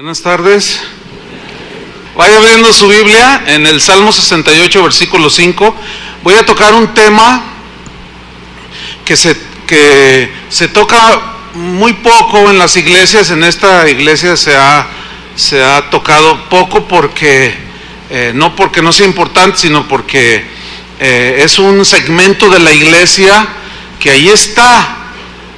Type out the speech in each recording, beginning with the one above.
Buenas tardes. Vaya abriendo su Biblia en el Salmo 68, versículo 5. Voy a tocar un tema que se toca muy poco en las iglesias. En esta iglesia se ha tocado poco porque no porque no sea importante, sino porque es un segmento de la iglesia que ahí está.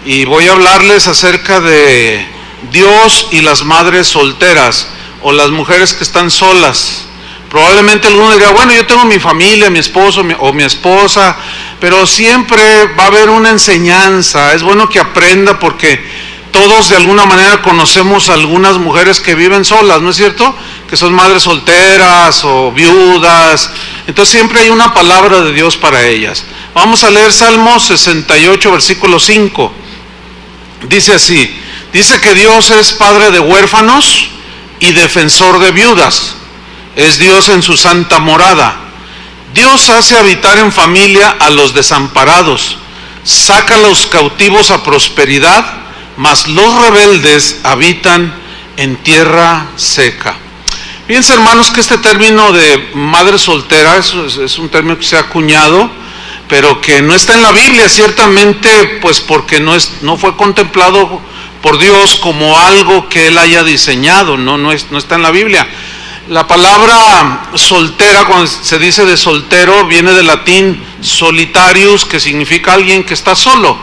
Y voy a hablarles acerca de Dios y las madres solteras o las mujeres que están solas. Probablemente alguno diga, bueno, yo tengo mi familia, mi esposo o mi esposa, pero siempre va a haber una enseñanza. Es bueno que aprenda porque todos de alguna manera conocemos a algunas mujeres que viven solas, ¿no es cierto? Que son madres solteras o viudas. Entonces siempre hay una palabra de Dios para ellas. Vamos a leer Salmo 68, versículo 5. Dice así: dice que Dios es padre de huérfanos y defensor de viudas. Es Dios en su santa morada. Dios hace habitar en familia a los desamparados. Saca a los cautivos a prosperidad, mas los rebeldes habitan en tierra seca. Fíjense, hermanos, que este término de madre soltera es un término que se ha acuñado, pero que no está en la Biblia, ciertamente, pues porque no fue contemplado por Dios como algo que Él haya diseñado, no está en la Biblia. La palabra soltera, cuando se dice de soltero, viene del latín solitarius, que significa alguien que está solo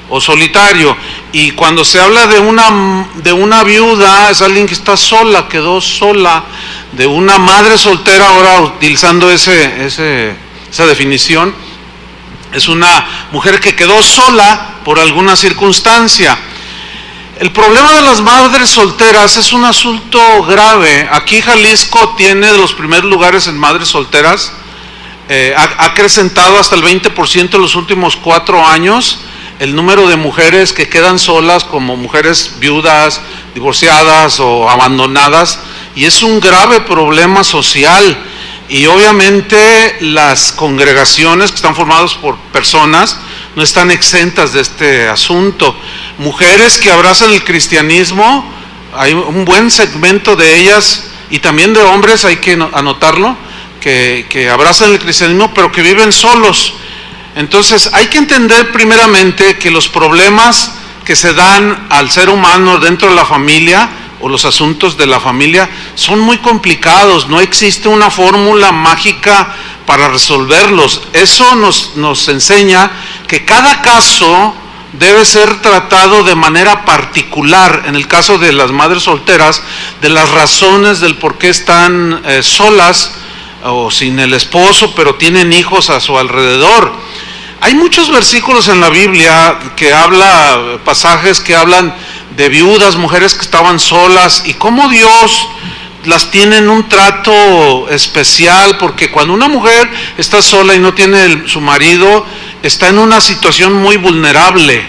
o solitario. Y cuando se habla de una viuda, es alguien que está sola, quedó sola. De una madre soltera, ahora utilizando esa definición, es una mujer que quedó sola por alguna circunstancia. El problema de las madres solteras es un asunto grave. Aquí Jalisco tiene de los primeros lugares en madres solteras. Ha acrecentado hasta el 20% en los últimos 4 años el número de mujeres que quedan solas, como mujeres viudas, divorciadas o abandonadas, y es un grave problema social. Y obviamente las congregaciones que están formadas por personas no están exentas de este asunto. Mujeres que abrazan el cristianismo, hay un buen segmento de ellas, y también de hombres, hay que anotarlo, que abrazan el cristianismo pero que viven solos. Entonces hay que entender primeramente que los problemas que se dan al ser humano dentro de la familia o los asuntos de la familia son muy complicados. No existe una fórmula mágica para resolverlos. Eso nos enseña que cada caso debe ser tratado de manera particular. En el caso de las madres solteras, de las razones del por qué están solas o sin el esposo, pero tienen hijos a su alrededor. Hay muchos versículos en la Biblia pasajes que hablan de viudas, mujeres que estaban solas, y cómo Dios las tiene en un trato especial, porque cuando una mujer está sola y no tiene su marido, está en una situación muy vulnerable.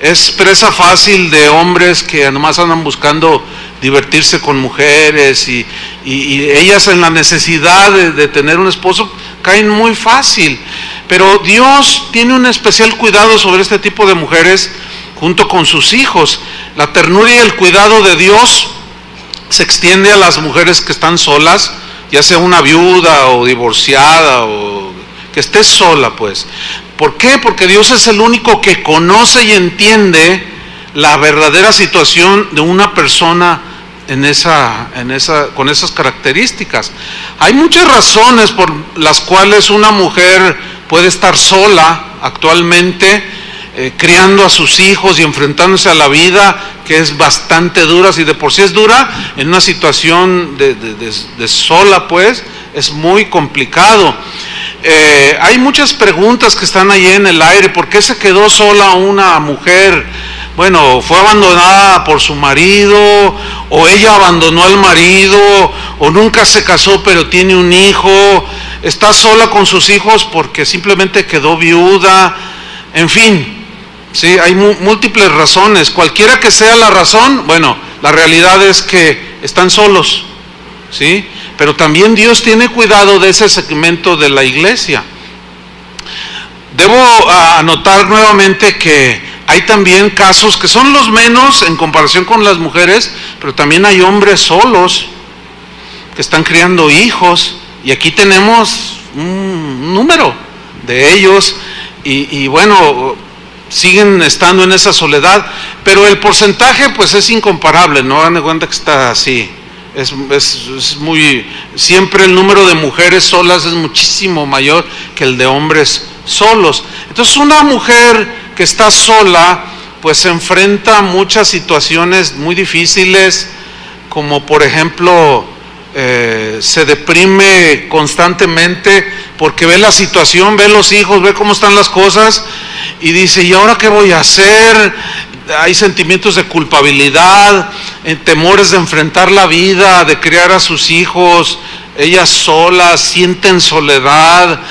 Es presa fácil de hombres que además andan buscando divertirse con mujeres, y ellas en la necesidad de tener un esposo caen muy fácil. Pero Dios tiene un especial cuidado sobre este tipo de mujeres junto con sus hijos. La ternura y el cuidado de Dios se extiende a las mujeres que están solas, ya sea una viuda o divorciada o que esté sola, pues. ¿Por qué? Porque Dios es el único que conoce y entiende la verdadera situación de una persona con esas características. Hay muchas razones por las cuales una mujer puede estar sola actualmente, criando a sus hijos y enfrentándose a la vida, que es bastante dura. Si de por sí es dura, en una situación de sola, pues, es muy complicado. Hay muchas preguntas que están ahí en el aire. ¿Por qué se quedó sola una mujer? Bueno, fue abandonada por su marido, o ella abandonó al marido, o nunca se casó pero tiene un hijo. Está sola con sus hijos porque simplemente quedó viuda. En fin, sí, hay múltiples razones. Cualquiera que sea la razón, bueno, la realidad es que están solos, ¿sí? Pero también Dios tiene cuidado de ese segmento de la iglesia. Debo anotar nuevamente que hay también casos que son los menos en comparación con las mujeres, pero también hay hombres solos que están criando hijos, y aquí tenemos un número de ellos, y bueno, siguen estando en esa soledad, pero el porcentaje pues es incomparable, no hagan de cuenta que está así, es muy, siempre el número de mujeres solas es muchísimo mayor que el de hombres solos. Entonces una mujer que está sola pues se enfrenta a muchas situaciones muy difíciles, como por ejemplo se deprime constantemente porque ve la situación, ve los hijos, ve cómo están las cosas y dice, ¿y ahora qué voy a hacer? Hay sentimientos de culpabilidad, temores de enfrentar la vida, de criar a sus hijos, ellas solas, sienten soledad,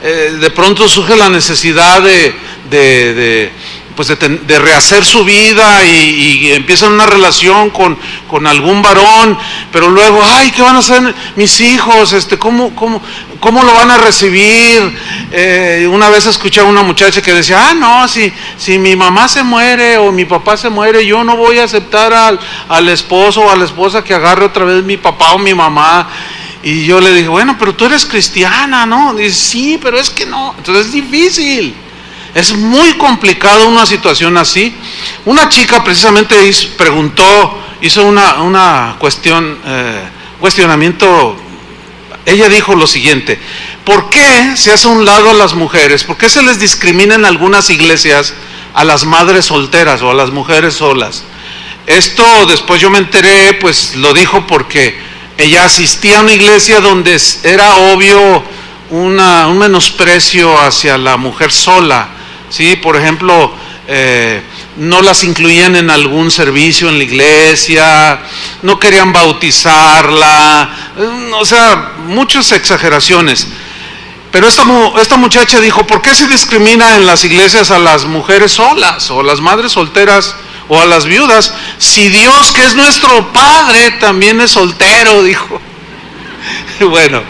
de pronto surge la necesidad de rehacer su vida y empiezan una relación con algún varón, pero luego, ay, ¿qué van a hacer mis hijos? ¿Cómo lo van a recibir? Una vez escuché a una muchacha que decía, no, si mi mamá se muere o mi papá se muere, yo no voy a aceptar al esposo o a la esposa que agarre otra vez mi papá o mi mamá. Y yo le dije, bueno, pero tú eres cristiana, ¿no? Dice, sí, pero es que no, entonces es difícil. Es muy complicado una situación así. Una chica precisamente hizo una cuestionamiento. Ella dijo lo siguiente: ¿por qué se hace a un lado a las mujeres? ¿Por qué se les discrimina en algunas iglesias a las madres solteras o a las mujeres solas? Esto después yo me enteré, pues lo dijo porque ella asistía a una iglesia donde era obvio un menosprecio hacia la mujer sola. Sí, por ejemplo, no las incluían en algún servicio en la iglesia, no querían bautizarla, o sea, muchas exageraciones. Pero esta muchacha dijo, ¿por qué se discrimina en las iglesias a las mujeres solas, o a las madres solteras, o a las viudas? Si Dios, que es nuestro Padre, también es soltero, dijo. Bueno,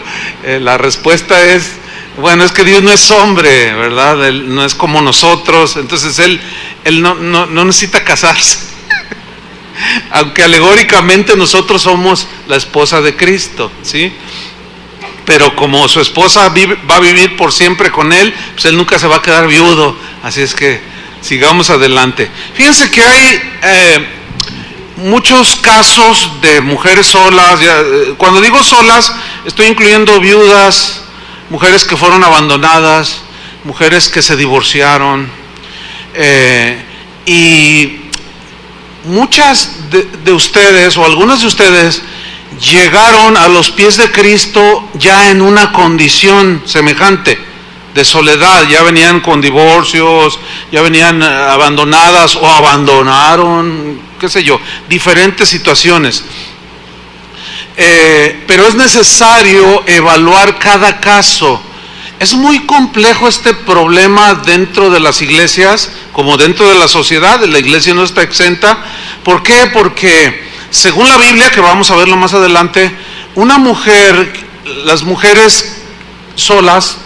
la respuesta es, bueno, es que Dios no es hombre, ¿verdad? Él no es como nosotros, entonces Él no necesita casarse. Aunque alegóricamente nosotros somos la esposa de Cristo, ¿sí? Pero como su esposa va a vivir por siempre con Él, pues Él nunca se va a quedar viudo, así es que sigamos adelante. Fíjense que hay muchos casos de mujeres solas, cuando digo solas, estoy incluyendo viudas, mujeres que fueron abandonadas, mujeres que se divorciaron, y muchas de ustedes, o algunas de ustedes, llegaron a los pies de Cristo ya en una condición semejante de soledad, ya venían con divorcios, ya venían abandonadas o abandonaron, qué sé yo, diferentes situaciones. Pero es necesario evaluar cada caso. Es muy complejo este problema dentro de las iglesias, como dentro de la sociedad. La iglesia no está exenta. ¿Por qué? Porque según la Biblia, que vamos a verlo más adelante, las mujeres solas,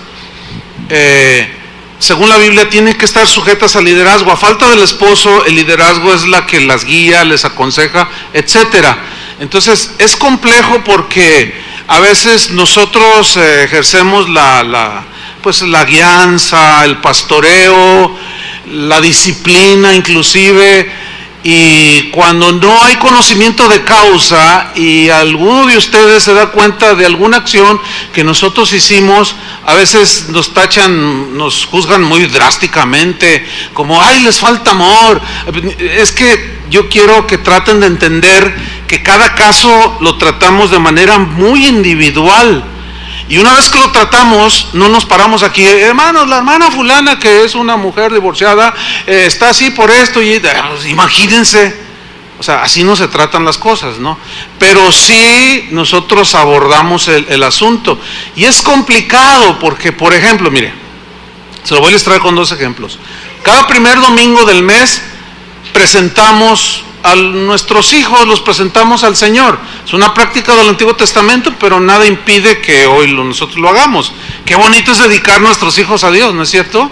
según la Biblia, tienen que estar sujetas al liderazgo. A falta del esposo, el liderazgo es la que las guía, les aconseja, etcétera. Entonces es complejo porque a veces nosotros ejercemos la guianza, el pastoreo, la disciplina inclusive, y cuando no hay conocimiento de causa y alguno de ustedes se da cuenta de alguna acción que nosotros hicimos, a veces nos tachan, nos juzgan muy drásticamente, como, ay, les falta amor. Es que yo quiero que traten de entender que cada caso lo tratamos de manera muy individual. Y una vez que lo tratamos, no nos paramos aquí, hermanos, la hermana fulana, que es una mujer divorciada, está así por esto, y imagínense, o sea, así no se tratan las cosas, ¿no? Pero sí nosotros abordamos el asunto, y es complicado porque, por ejemplo, mire, se lo voy a ilustrar con 2 ejemplos. Cada primer domingo del mes presentamos a nuestros hijos, los presentamos al Señor. Es una práctica del Antiguo Testamento, pero nada impide que hoy nosotros lo hagamos. Qué bonito es dedicar nuestros hijos a Dios, ¿no es cierto?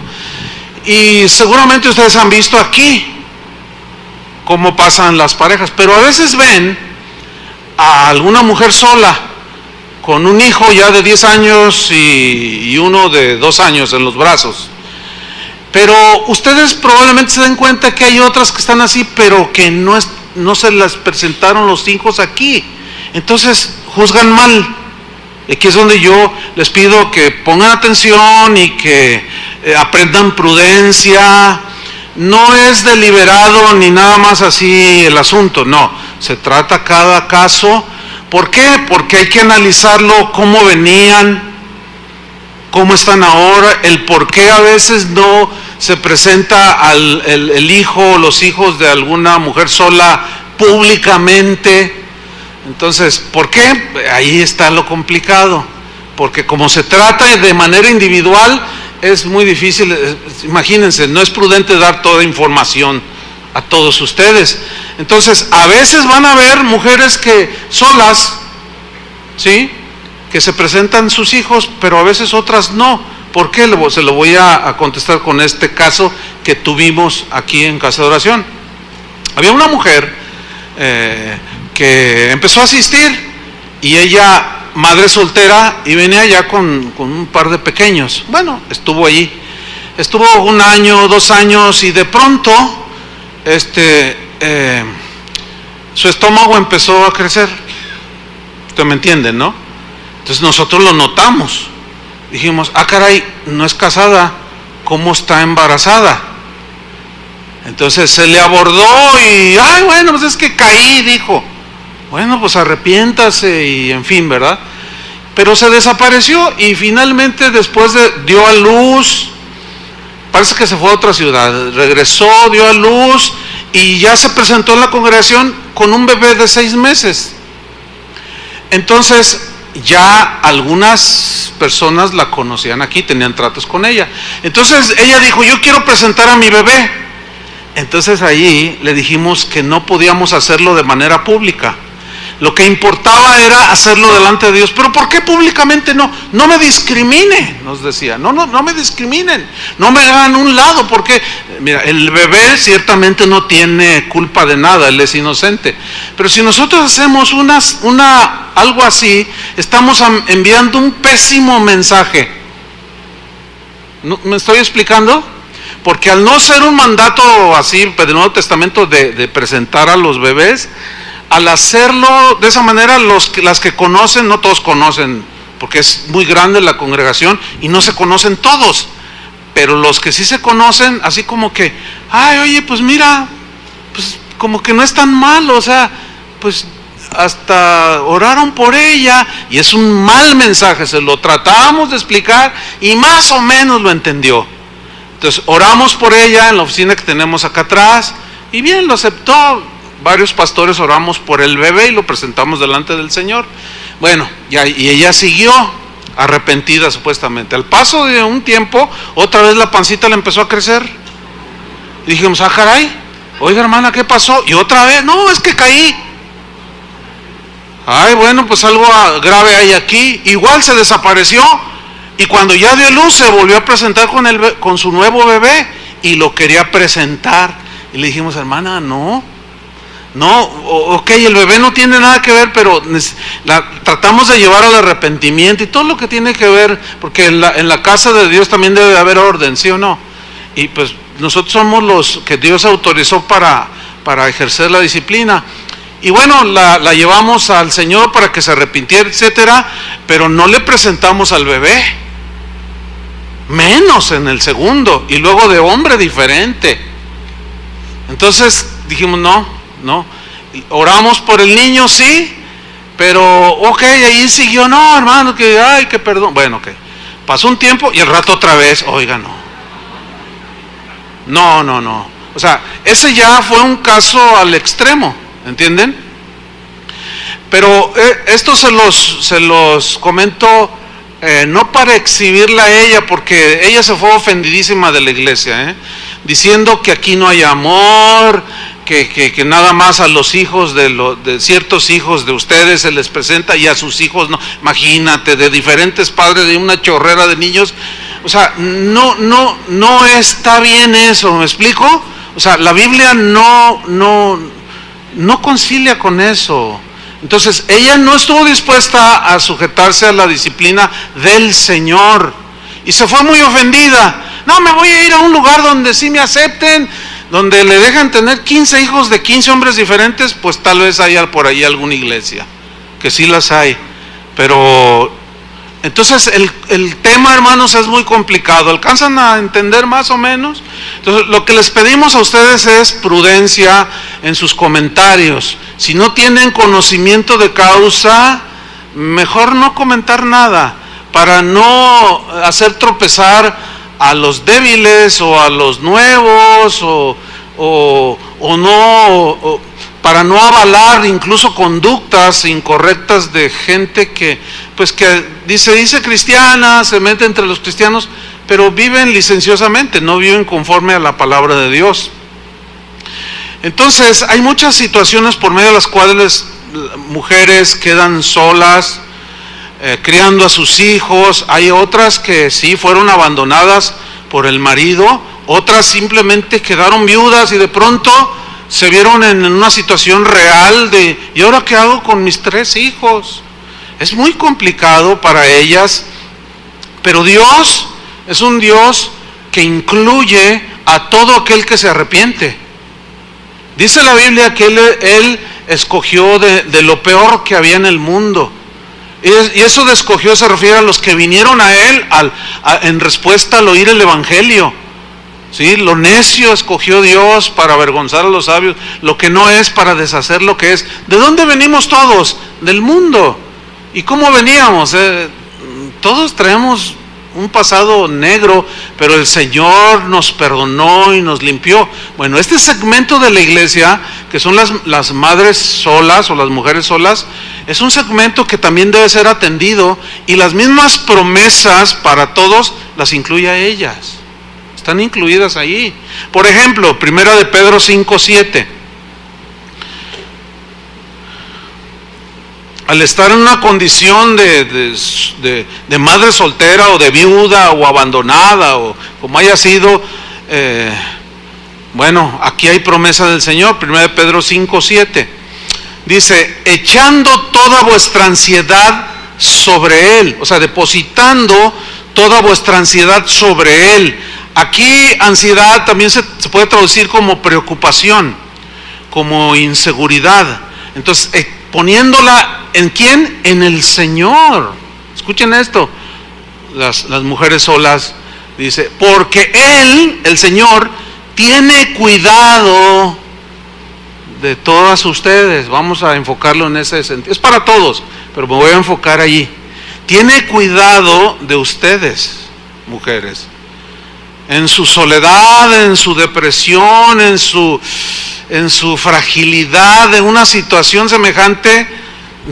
Y seguramente ustedes han visto aquí cómo pasan las parejas, pero a veces ven a alguna mujer sola, con un hijo ya de 10 años y uno de 2 años en los brazos. Pero ustedes probablemente se den cuenta que hay otras que están así, pero que no se les presentaron los hijos aquí. Entonces juzgan mal. Aquí es donde yo les pido que pongan atención y que aprendan prudencia. No es deliberado ni nada más así el asunto, no. Se trata cada caso. ¿Por qué? Porque hay que analizarlo, cómo venían, cómo están ahora, el por qué a veces no se presenta el hijo o los hijos de alguna mujer sola públicamente. Entonces, ¿por qué? Ahí está lo complicado, porque como se trata de manera individual, es muy difícil. Imagínense, no es prudente dar toda información a todos ustedes. Entonces, a veces van a haber mujeres que solas, ¿sí?, que se presentan sus hijos, pero a veces otras no. ¿Por qué? Se lo voy a contestar con este caso que tuvimos aquí en Casa de Oración. Había una mujer que empezó a asistir, y ella, madre soltera, y venía ya con un par de pequeños. Bueno, estuvo allí, estuvo 1 año, 2 años, y de pronto su estómago empezó a crecer. Ustedes me entienden, ¿no? Entonces nosotros lo notamos. Dijimos, caray, no es casada, ¿cómo está embarazada? Entonces se le abordó y, bueno, pues es que caí, dijo. Bueno, pues arrepiéntase y en fin, ¿verdad? Pero se desapareció y finalmente después dio a luz, parece que se fue a otra ciudad, regresó, dio a luz y ya se presentó en la congregación con un bebé de 6 meses. Entonces, ya algunas personas la conocían aquí, tenían tratos con ella. Entonces ella dijo, yo quiero presentar a mi bebé. Entonces ahí le dijimos que no podíamos hacerlo de manera pública. Lo que importaba era hacerlo delante de Dios. Pero ¿por qué públicamente no? No me discrimine, nos decía. No me discriminen. No me hagan un lado, porque mira, el bebé ciertamente no tiene culpa de nada, él es inocente. Pero si nosotros hacemos algo así, estamos enviando un pésimo mensaje. ¿Me estoy explicando? Porque al no ser un mandato así del Nuevo Testamento de presentar a los bebés, al hacerlo de esa manera, las que conocen, no todos conocen, porque es muy grande la congregación y no se conocen todos, pero los que sí se conocen, así como que, oye, pues mira, pues como que no es tan malo, o sea, pues hasta oraron por ella, y es un mal mensaje, se lo tratamos de explicar y más o menos lo entendió. Entonces oramos por ella en la oficina que tenemos acá atrás, y bien, lo aceptó. Varios pastores oramos por el bebé y lo presentamos delante del Señor. Bueno, y ella siguió arrepentida supuestamente. Al paso de un tiempo, otra vez la pancita le empezó a crecer. Y dijimos, caray, oiga hermana, ¿qué pasó? Y otra vez, no, es que caí. Bueno, pues algo grave hay aquí. Igual se desapareció, y cuando ya dio luz se volvió a presentar con su nuevo bebé y lo quería presentar. Y le dijimos, hermana, no, ok, el bebé no tiene nada que ver, pero tratamos de llevar al arrepentimiento y todo lo que tiene que ver, porque en la casa de Dios también debe haber orden, ¿sí o no? Y pues nosotros somos los que Dios autorizó para ejercer la disciplina. Y bueno, la llevamos al Señor para que se arrepintiera, etcétera, pero no le presentamos al bebé, menos en el segundo, y luego de hombre diferente. Entonces dijimos, no, oramos por el niño, sí, pero ok, ahí siguió, no hermano, que perdón. Bueno, ok, pasó un tiempo y el rato otra vez, oiga, no, o sea, ese ya fue un caso al extremo, ¿entienden? Pero esto se los comento no para exhibirla a ella, porque ella se fue ofendidísima de la iglesia, diciendo que aquí no hay amor, que nada más a los hijos de ciertos hijos de ustedes se les presenta y a sus hijos no. Imagínate, de diferentes padres, de una chorrera de niños. O sea, no está bien eso, ¿me explico? O sea, la Biblia no concilia con eso. Entonces, ella no estuvo dispuesta a sujetarse a la disciplina del Señor y se fue muy ofendida. No, me voy a ir a un lugar donde sí me acepten, donde le dejan tener 15 hijos de 15 hombres diferentes, pues tal vez haya por ahí alguna iglesia, que sí las hay. Pero, entonces el tema, hermanos, es muy complicado. ¿Alcanzan a entender más o menos? Entonces, lo que les pedimos a ustedes es prudencia en sus comentarios. Si no tienen conocimiento de causa, mejor no comentar nada, para no hacer tropezar a los débiles o a los nuevos para no avalar incluso conductas incorrectas de gente que dice cristiana, se mete entre los cristianos, pero viven licenciosamente, no viven conforme a la palabra de Dios. Entonces, hay muchas situaciones por medio de las cuales mujeres quedan solas, criando a sus hijos. Hay otras que sí fueron abandonadas por el marido, otras simplemente quedaron viudas y de pronto se vieron en una situación real de, ¿y ahora qué hago con mis 3 hijos? Es muy complicado para ellas, pero Dios es un Dios que incluye a todo aquel que se arrepiente. Dice la Biblia que Él escogió de lo peor que había en el mundo. Y eso de escogió se refiere a los que vinieron a Él en respuesta al oír el Evangelio. ¿Sí? Lo necio escogió Dios para avergonzar a los sabios, lo que no es para deshacer lo que es. ¿De dónde venimos todos? Del mundo. ¿Y cómo veníamos? Todos traemos un pasado negro, pero el Señor nos perdonó y nos limpió. Bueno, este segmento de la iglesia, que son las madres solas o las mujeres solas, es un segmento que también debe ser atendido, y las mismas promesas para todos las incluye a ellas. Están incluidas ahí. Por ejemplo, 1 de Pedro 5:7. Al estar en una condición de madre soltera o de viuda o abandonada o como haya sido, aquí hay promesa del Señor. 1 de Pedro 5:7 dice: echando toda vuestra ansiedad sobre Él, o sea, depositando toda vuestra ansiedad sobre Él. Aquí ansiedad también se puede traducir como preocupación, como inseguridad. Entonces, poniéndola ¿en quién? En el Señor. Escuchen esto, las mujeres solas, dice, porque Él, el Señor, tiene cuidado de todas ustedes. Vamos a enfocarlo en ese sentido. Es para todos, pero me voy a enfocar allí. Tiene cuidado de ustedes, mujeres, en su soledad, en su depresión, en su fragilidad de una situación semejante.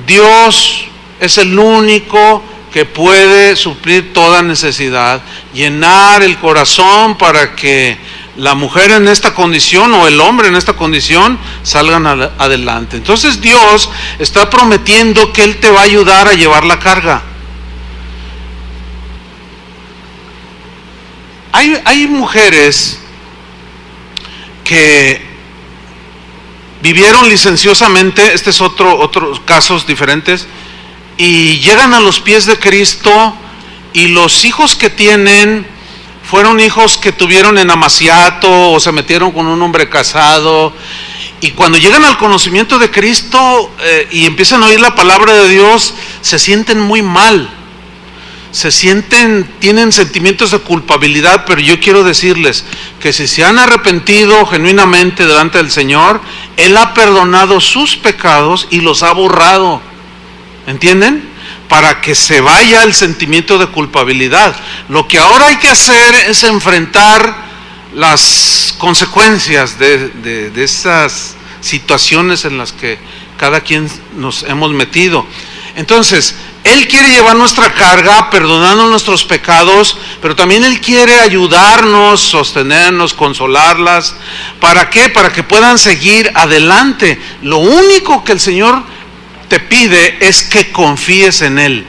Dios es el único que puede suplir toda necesidad, llenar el corazón para que la mujer en esta condición o el hombre en esta condición salgan adelante. Entonces Dios está prometiendo que Él te va a ayudar a llevar la carga. Hay mujeres que vivieron licenciosamente, este es otros casos diferentes, y llegan a los pies de Cristo, y los hijos que tienen fueron hijos que tuvieron en amaciato o se metieron con un hombre casado, y cuando llegan al conocimiento de Cristo y empiezan a oír la palabra de Dios, se sienten muy mal. Tienen sentimientos de culpabilidad, pero yo quiero decirles que si se han arrepentido genuinamente delante del Señor, Él ha perdonado sus pecados y los ha borrado. ¿Entienden? Para que se vaya el sentimiento de culpabilidad. Lo que ahora hay que hacer es enfrentar las consecuencias de esas situaciones en las que cada quien nos hemos metido. Entonces, Él quiere llevar nuestra carga, perdonando nuestros pecados, pero también Él quiere ayudarnos, sostenernos, consolarlas. ¿Para qué? Para que puedan seguir adelante. Lo único que el Señor te pide es que confíes en Él.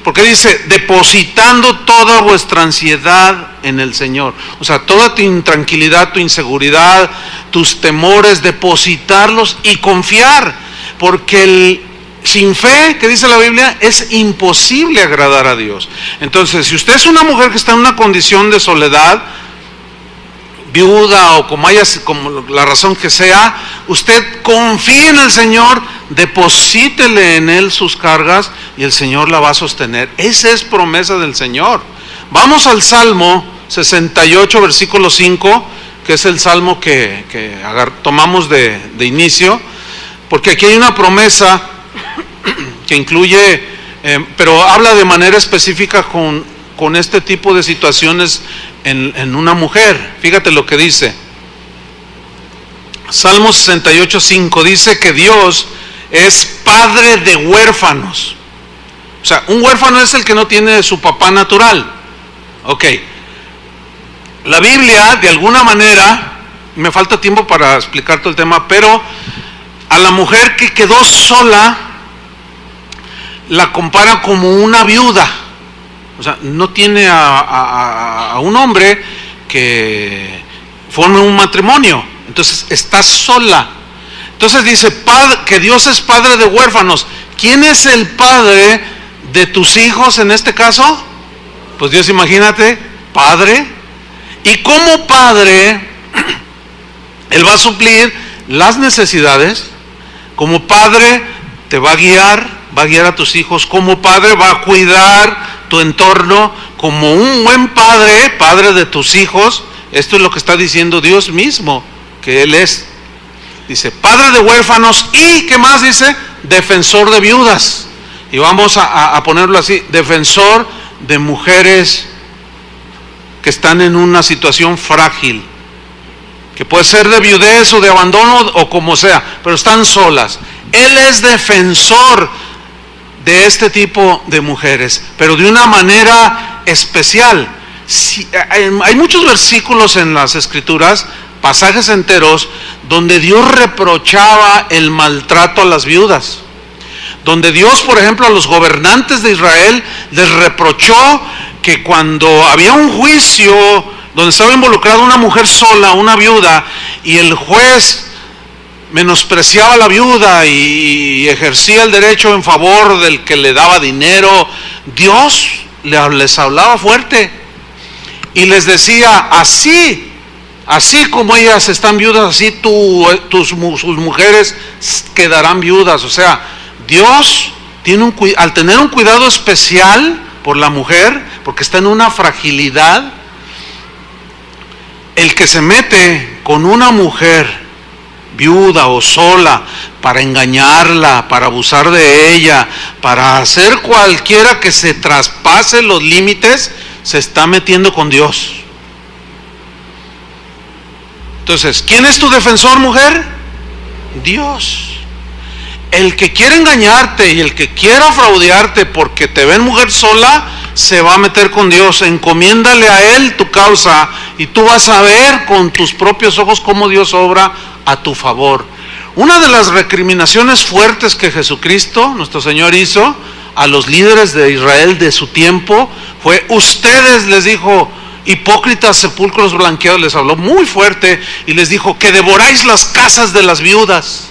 Porque dice, depositando toda vuestra ansiedad en el Señor. O sea, toda tu intranquilidad, tu inseguridad, tus temores, depositarlos y confiar. Porque sin fe, ¿qué dice la Biblia? Es imposible agradar a Dios. Entonces, si usted es una mujer que está en una condición de soledad, viuda o como la razón que sea, usted confíe en el Señor, deposítele en Él sus cargas y el Señor la va a sostener. Esa es promesa del Señor. Vamos al Salmo 68, versículo 5, que es el salmo que tomamos de inicio, porque aquí hay una promesa que incluye, pero habla de manera específica con este tipo de situaciones en una mujer. Fíjate lo que dice. Salmo 68, 5 dice que Dios es padre de huérfanos. O sea, un huérfano es el que no tiene su papá natural. Ok. La Biblia, de alguna manera, me falta tiempo para explicar todo el tema, pero a la mujer que quedó sola la compara como una viuda. O sea, no tiene a un hombre que forme un matrimonio. Entonces está sola. Entonces dice que Dios es padre de huérfanos. ¿Quién es el padre de tus hijos en este caso? Pues Dios, imagínate, padre. Y como padre, Él va a suplir las necesidades. Como padre te va a guiar a tus hijos. Como padre va a cuidar tu entorno. Como un buen padre de tus hijos. Esto es lo que está diciendo Dios mismo, que Él es. Dice, padre de huérfanos y, ¿qué más dice? Defensor de viudas. Y vamos a ponerlo así, defensor de mujeres que están en una situación frágil, que puede ser de viudez o de abandono o como sea, pero están solas. Él es defensor de este tipo de mujeres, pero de una manera especial. Hay muchos versículos en las Escrituras, pasajes enteros, donde Dios reprochaba el maltrato a las viudas. Donde Dios, por ejemplo, a los gobernantes de Israel les reprochó que cuando había un juicio donde estaba involucrada una mujer sola, una viuda, y el juez menospreciaba a la viuda y ejercía el derecho en favor del que le daba dinero, Dios les hablaba fuerte y les decía, así como ellas están viudas, así sus mujeres quedarán viudas. O sea, Dios al tener un cuidado especial por la mujer, porque está en una fragilidad, el que se mete con una mujer viuda o sola para engañarla, para abusar de ella, para hacer cualquiera que se traspase los límites, se está metiendo con Dios. Entonces, ¿quién es tu defensor, mujer? Dios. El que quiere engañarte y el que quiera fraudearte porque te ven mujer sola, se va a meter con Dios. Encomiéndale a Él tu causa y tú vas a ver con tus propios ojos cómo Dios obra a tu favor. Una de las recriminaciones fuertes que Jesucristo, nuestro Señor, hizo a los líderes de Israel de su tiempo fue, ustedes, les dijo, hipócritas, sepulcros blanqueados, les habló muy fuerte y les dijo que devoráis las casas de las viudas.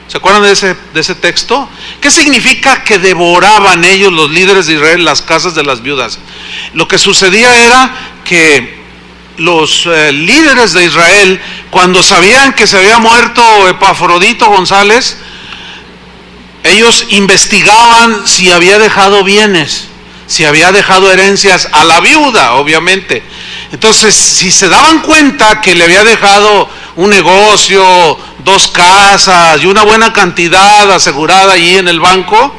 ¿Se acuerdan de ese texto? ¿Qué significa que devoraban ellos, los líderes de Israel, las casas de las viudas? Lo que sucedía era que los líderes de Israel, cuando sabían que se había muerto Epafrodito González, ellos investigaban si había dejado bienes, si había dejado herencias a la viuda, obviamente. Entonces, si se daban cuenta que le había dejado un negocio, 2 casas y una buena cantidad asegurada allí en el banco,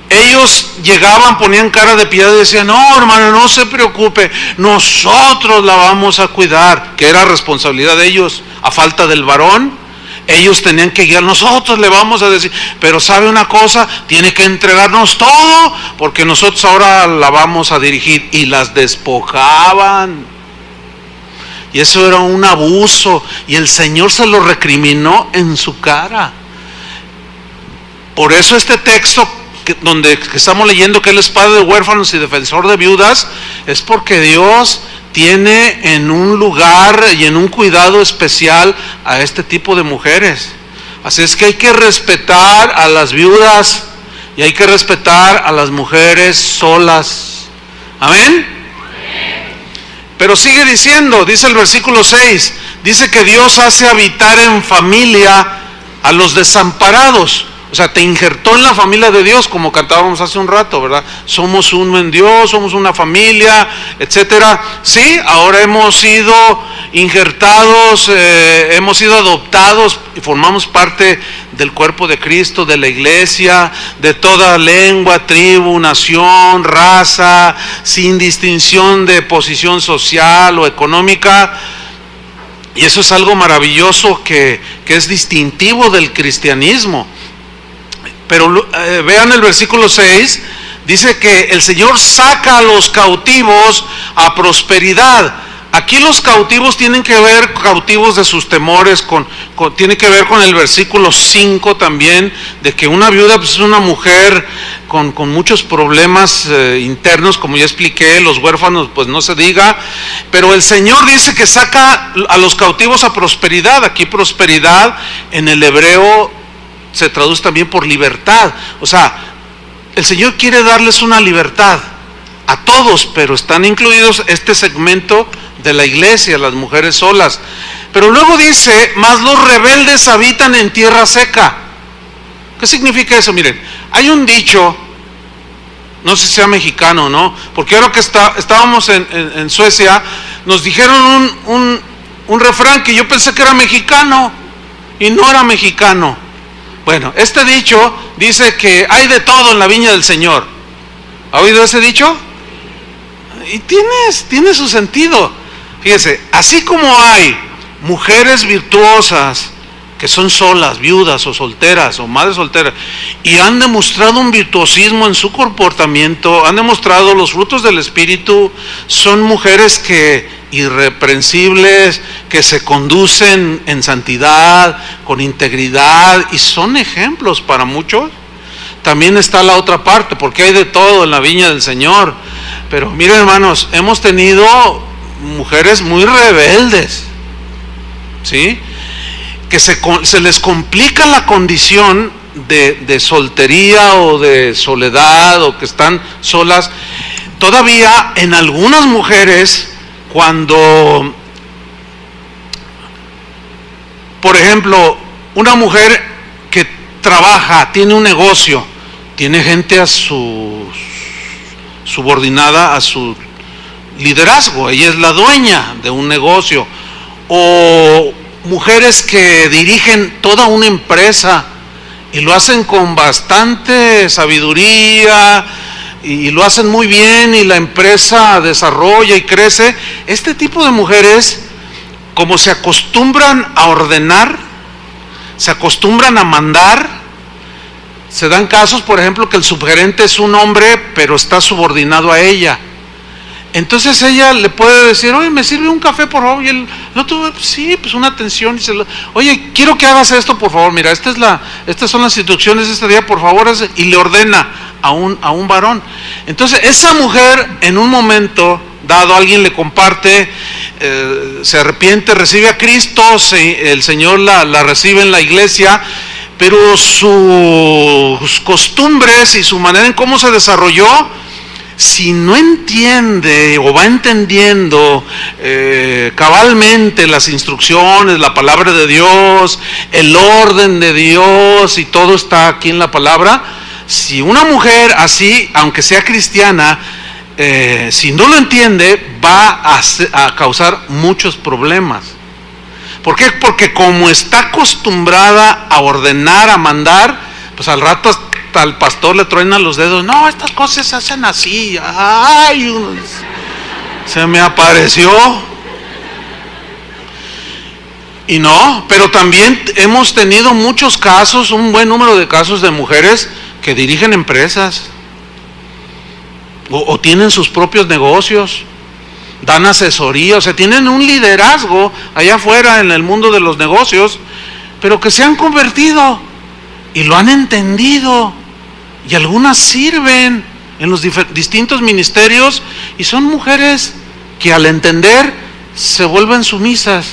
ellos llegaban, ponían cara de piedad y decían, no, hermano, no se preocupe, nosotros la vamos a cuidar, que era responsabilidad de ellos. A falta del varón, ellos tenían que guiar, nosotros le vamos a decir, pero sabe una cosa, tiene que entregarnos todo, porque nosotros ahora la vamos a dirigir. Y las despojaban. Y eso era un abuso, y el Señor se lo recriminó en su cara. Por eso este texto que estamos leyendo, que Él es padre de huérfanos y defensor de viudas, es porque Dios tiene en un lugar y en un cuidado especial a este tipo de mujeres. Así es que hay que respetar a las viudas y hay que respetar a las mujeres solas. ¿Amén? Pero sigue diciendo, dice el versículo 6, dice que Dios hace habitar en familia a los desamparados. O sea, te injertó en la familia de Dios, como cantábamos hace un rato, ¿verdad? Somos uno en Dios, somos una familia, etcétera. Sí, ahora hemos sido injertados, hemos sido adoptados y formamos parte del cuerpo de Cristo, de la iglesia, de toda lengua, tribu, nación, raza, sin distinción de posición social o económica. Y eso es algo maravilloso que es distintivo del cristianismo. Pero vean el versículo 6, dice que el Señor saca a los cautivos a prosperidad. Aquí los cautivos tienen que ver, cautivos de sus temores, tiene que ver con el versículo 5 también, de que una viuda pues, es una mujer con muchos problemas internos, como ya expliqué, los huérfanos pues no se diga, pero el Señor dice que saca a los cautivos a prosperidad. Aquí prosperidad en el hebreo se traduce también por libertad. O sea, el Señor quiere darles una libertad a todos, pero están incluidos este segmento de la iglesia, las mujeres solas. Pero luego dice, mas los rebeldes habitan en tierra seca. ¿Qué significa eso? Miren, hay un dicho, no sé si sea mexicano, ¿no? Porque ahora que estábamos en Suecia, nos dijeron un refrán que yo pensé que era mexicano y no era mexicano. Bueno, este dicho dice que hay de todo en la viña del Señor. ¿Ha oído ese dicho? Y tiene su sentido. Fíjese, así como hay mujeres virtuosas que son solas, viudas o solteras o madres solteras, y han demostrado un virtuosismo en su comportamiento, han demostrado los frutos del Espíritu, son mujeres irreprensibles, que se conducen en santidad, con integridad, y son ejemplos para muchos. También está la otra parte, porque hay de todo en la viña del Señor. Pero miren, hermanos, hemos tenido mujeres muy rebeldes, ¿sí? Que se les complica la condición de soltería o de soledad, o que están solas. Todavía en algunas mujeres, cuando, por ejemplo, una mujer que trabaja, tiene un negocio, tiene gente a su subordinada a su liderazgo, ella es la dueña de un negocio, o mujeres que dirigen toda una empresa y lo hacen con bastante sabiduría y lo hacen muy bien y la empresa desarrolla y crece. Este tipo de mujeres, como se acostumbran a ordenar, se acostumbran a mandar, se dan casos, por ejemplo, que el subgerente es un hombre pero está subordinado a ella. Entonces ella le puede decir, oye, ¿me sirve un café, por favor? Y el otro, sí, pues una atención. Oye, quiero que hagas esto, por favor. Mira, estas son las instrucciones de este día, por favor. Y le ordena a un varón. Entonces, esa mujer, en un momento dado, alguien le comparte, se arrepiente, recibe a Cristo, el Señor la recibe en la iglesia, pero sus costumbres y su manera en cómo se desarrolló, si no entiende o va entendiendo cabalmente las instrucciones, la palabra de Dios, el orden de Dios, y todo está aquí en la palabra, si una mujer así, aunque sea cristiana, si no lo entiende, va a causar muchos problemas. ¿Por qué? Porque como está acostumbrada a ordenar, a mandar, pues al rato al pastor le truenan los dedos. No, estas cosas se hacen así. Ay, se me apareció. Y no, pero también hemos tenido muchos casos, un buen número de casos de mujeres que dirigen empresas o tienen sus propios negocios, dan asesoría, o sea, tienen un liderazgo allá afuera en el mundo de los negocios, pero que se han convertido y lo han entendido. Y algunas sirven en los distintos ministerios y son mujeres que al entender se vuelven sumisas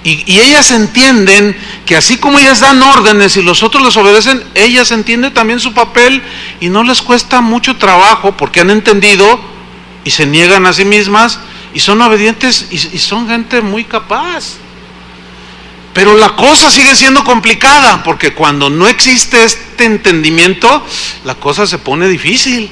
Y ellas entienden que así como ellas dan órdenes y los otros les obedecen, ellas entienden también su papel y no les cuesta mucho trabajo porque han entendido y se niegan a sí mismas y son obedientes y son gente muy capaz. Pero la cosa sigue siendo complicada porque cuando no existe este entendimiento, la cosa se pone difícil.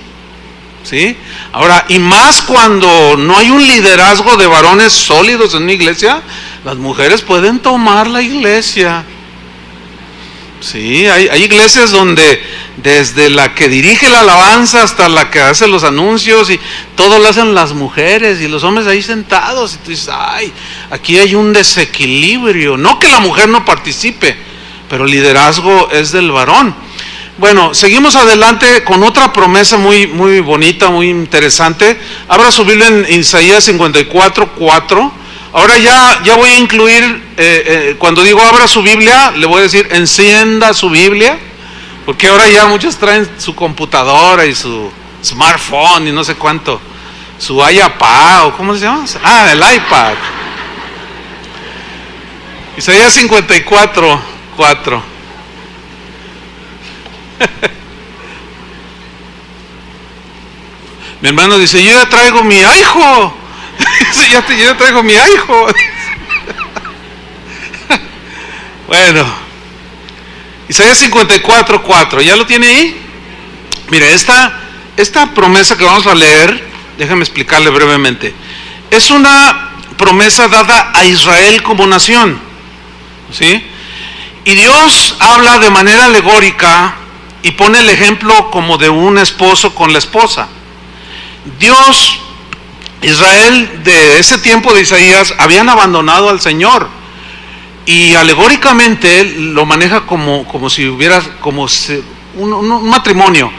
¿Sí? Ahora, y más cuando no hay un liderazgo de varones sólidos en una iglesia, las mujeres pueden tomar la iglesia. Sí, hay iglesias donde desde la que dirige la alabanza hasta la que hace los anuncios y todo lo hacen las mujeres y los hombres ahí sentados y tú dices, ay, aquí hay un desequilibrio. No que la mujer no participe, pero el liderazgo es del varón. Bueno, seguimos adelante con otra promesa muy, muy bonita, muy interesante. Abra su Biblia en Isaías 54:4. Ahora ya voy a incluir, cuando digo abra su Biblia, le voy a decir encienda su Biblia, porque ahora ya muchos traen su computadora y su smartphone y no sé cuánto, su iPad, o ¿cómo se llama? El iPad. Isaías 54:4. Mi hermano dice, yo ya traigo mi hijo. Yo ya traigo mi hijo. Bueno, Isaías 54:4, ¿ya lo tiene ahí? Mire, esta promesa que vamos a leer, déjame explicarle brevemente. Es una promesa dada a Israel como nación, ¿sí? Y Dios habla de manera alegórica y pone el ejemplo como de un esposo con la esposa. Israel de ese tiempo de Isaías habían abandonado al Señor y alegóricamente lo maneja como si hubiera un matrimonio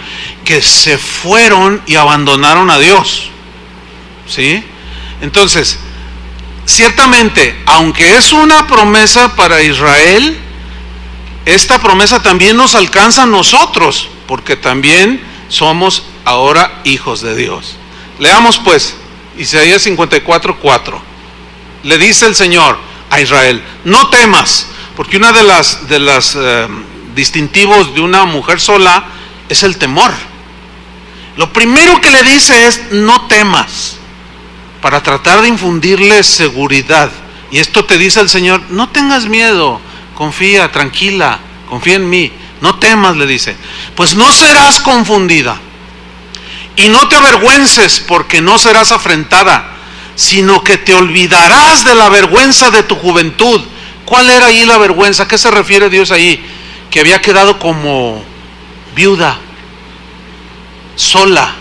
que se fueron y abandonaron a Dios, ¿sí? Entonces, ciertamente, aunque es una promesa para Israel, esta promesa también nos alcanza a nosotros, porque también somos ahora hijos de Dios. Leamos pues, Isaías 54:4. Le dice el Señor a Israel, no temas, porque una de las distintivos de una mujer sola es el temor. Lo primero que le dice es, no temas, para tratar de infundirle seguridad. Y esto te dice el Señor, no tengas miedo, confía, tranquila, confía en mí, no temas, le dice, pues no serás confundida y no te avergüences porque no serás afrentada, sino que te olvidarás de la vergüenza de tu juventud. ¿Cuál era ahí la vergüenza? ¿A qué se refiere Dios ahí? Que había quedado como viuda, sola,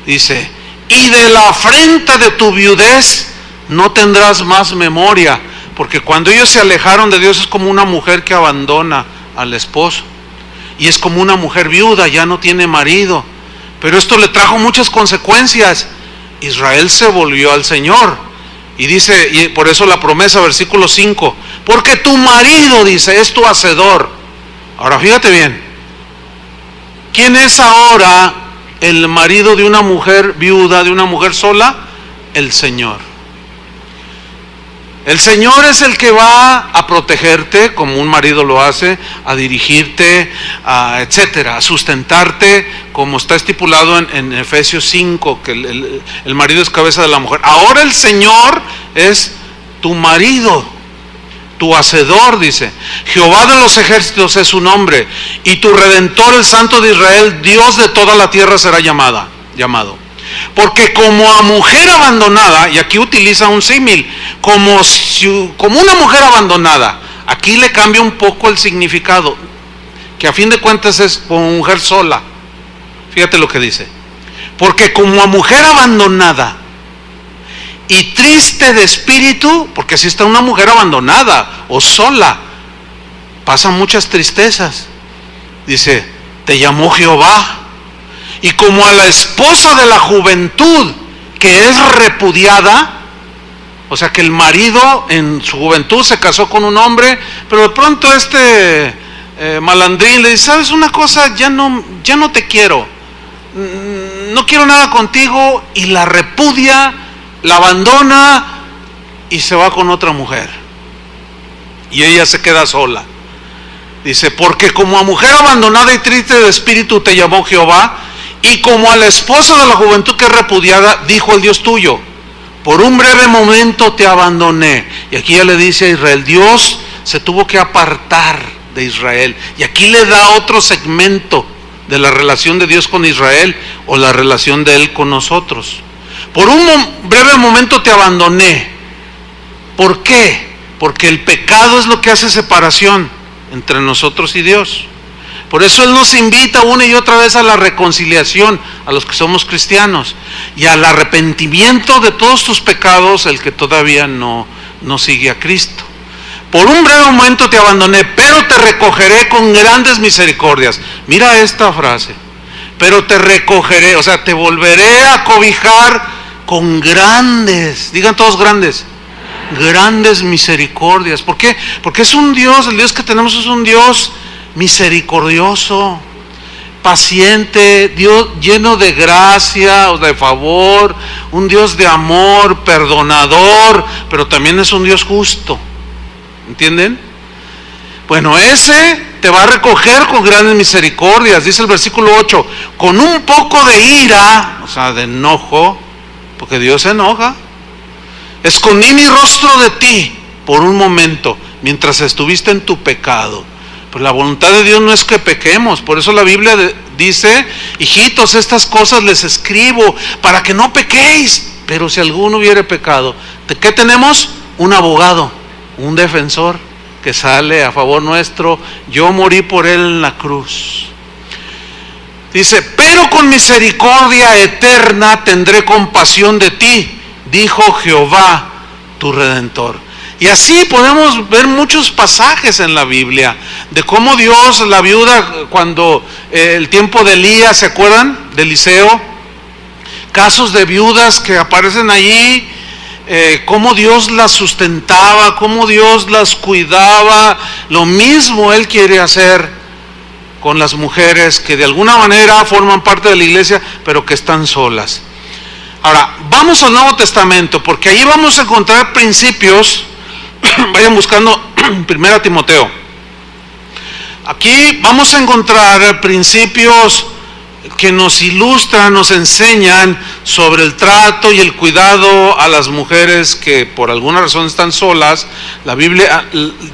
dice, y de la afrenta de tu viudez no tendrás más memoria, porque cuando ellos se alejaron de Dios es como una mujer que abandona al esposo, y es como una mujer viuda, ya no tiene marido, pero esto le trajo muchas consecuencias. Israel se volvió al Señor, y dice, y por eso la promesa, versículo 5, porque tu marido, dice, es tu hacedor. Ahora fíjate bien, ¿quién es ahora el marido de una mujer viuda, de una mujer sola? El Señor. El Señor es el que va a protegerte, como un marido lo hace, a dirigirte, etcétera, a sustentarte, como está estipulado en Efesios 5, que el marido es cabeza de la mujer. Ahora el Señor es tu marido, tu hacedor, dice. Jehová de los ejércitos es su nombre, y tu Redentor, el Santo de Israel, Dios de toda la tierra será llamado. Porque como a mujer abandonada, y aquí utiliza un símil, como una mujer abandonada, aquí le cambia un poco el significado, que a fin de cuentas es como mujer sola. Fíjate lo que dice, porque como a mujer abandonada y triste de espíritu, porque si está una mujer abandonada o sola, pasan muchas tristezas, dice, te llamó Jehová. Y como a la esposa de la juventud que es repudiada, o sea que el marido en su juventud se casó con un hombre, pero de pronto malandrín le dice, ¿sabes una cosa? Ya no te quiero, no quiero nada contigo, y la repudia, la abandona y se va con otra mujer. y ella se queda sola. Dice, porque como a mujer abandonada y triste de espíritu te llamó Jehová, y como a la esposa de la juventud que es repudiada, dijo el Dios tuyo, por un breve momento te abandoné. Y aquí ya le dice a Israel, Dios se tuvo que apartar de Israel. Y aquí le da otro segmento de la relación de Dios con Israel, o la relación de Él con nosotros. Por un breve momento te abandoné. ¿Por qué? Porque el pecado es lo que hace separación entre nosotros y Dios. Por eso Él nos invita una y otra vez a la reconciliación, a los que somos cristianos, y al arrepentimiento de todos tus pecados, el que todavía no sigue a Cristo. Por un breve momento te abandoné, pero te recogeré con grandes misericordias. Mira esta frase, pero te recogeré, o sea, te volveré a cobijar con grandes, digan todos grandes misericordias. ¿Por qué? Porque es un Dios, el Dios que tenemos es un Dios misericordioso, paciente, Dios lleno de gracia o de favor, un Dios de amor, perdonador, pero también es un Dios justo. ¿Entienden? Bueno, ese te va a recoger con grandes misericordias, dice el versículo 8, con un poco de ira, o sea, de enojo, porque Dios se enoja. Escondí mi rostro de ti por un momento, mientras estuviste en tu pecado. Pues la voluntad de Dios no es que pequemos, por eso la Biblia dice, hijitos, estas cosas les escribo para que no pequéis. Pero si alguno hubiere pecado, ¿qué tenemos? Un abogado, un defensor que sale a favor nuestro. Yo morí por él en la cruz. Dice, pero con misericordia eterna tendré compasión de ti, dijo Jehová tu Redentor. Y así podemos ver muchos pasajes en la Biblia de cómo Dios, la viuda, cuando el tiempo de Elías, ¿se acuerdan? De Eliseo, casos de viudas que aparecen allí, cómo Dios las sustentaba, cómo Dios las cuidaba. Lo mismo Él quiere hacer con las mujeres que de alguna manera forman parte de la iglesia, pero que están solas. Ahora, vamos al Nuevo Testamento, porque ahí vamos a encontrar principios. Vayan buscando 1 Timoteo. Aquí vamos a encontrar principios que nos ilustran, nos enseñan sobre el trato y el cuidado a las mujeres que por alguna razón están solas. La Biblia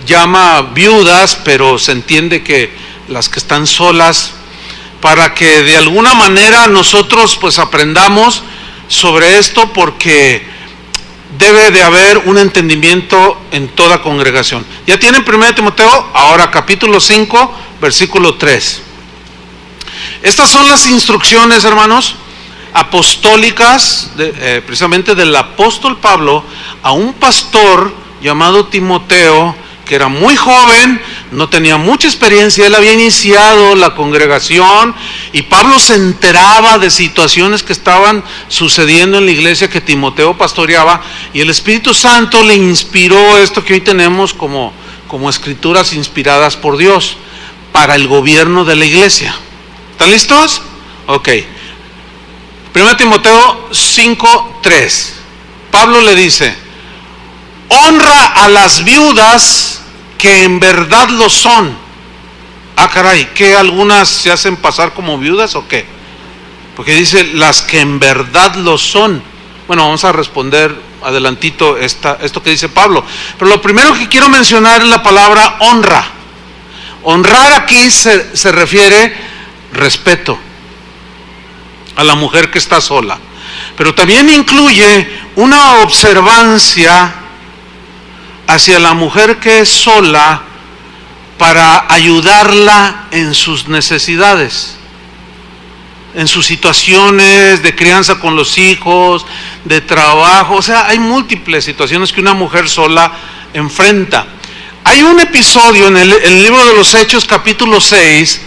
llama viudas, pero se entiende que las que están solas, para que de alguna manera nosotros pues aprendamos sobre esto, porque debe de haber un entendimiento en toda congregación. ¿Ya tienen 1 Timoteo? Ahora capítulo 5, versículo 3. Estas son las instrucciones, hermanos, apostólicas, precisamente del apóstol Pablo, a un pastor llamado Timoteo, que era muy joven, no tenía mucha experiencia. Él había iniciado la congregación y Pablo se enteraba de situaciones que estaban sucediendo en la iglesia que Timoteo pastoreaba, y el Espíritu Santo le inspiró esto que hoy tenemos como escrituras inspiradas por Dios para el gobierno de la iglesia. ¿Están listos? Ok. 1 Timoteo 5:3. Pablo le dice, honra a las viudas que en verdad lo son. Ah, caray, ¿qué algunas se hacen pasar como viudas o qué? Porque dice las que en verdad lo son. Bueno, vamos a responder adelantito esto que dice Pablo. Pero lo primero que quiero mencionar es la palabra honra. Honrar aquí se refiere respeto a la mujer que está sola, pero también incluye una observancia hacia la mujer que es sola para ayudarla en sus necesidades, en sus situaciones de crianza con los hijos, de trabajo. O sea, hay múltiples situaciones que una mujer sola enfrenta. Hay un episodio en el libro de los Hechos, capítulo 6,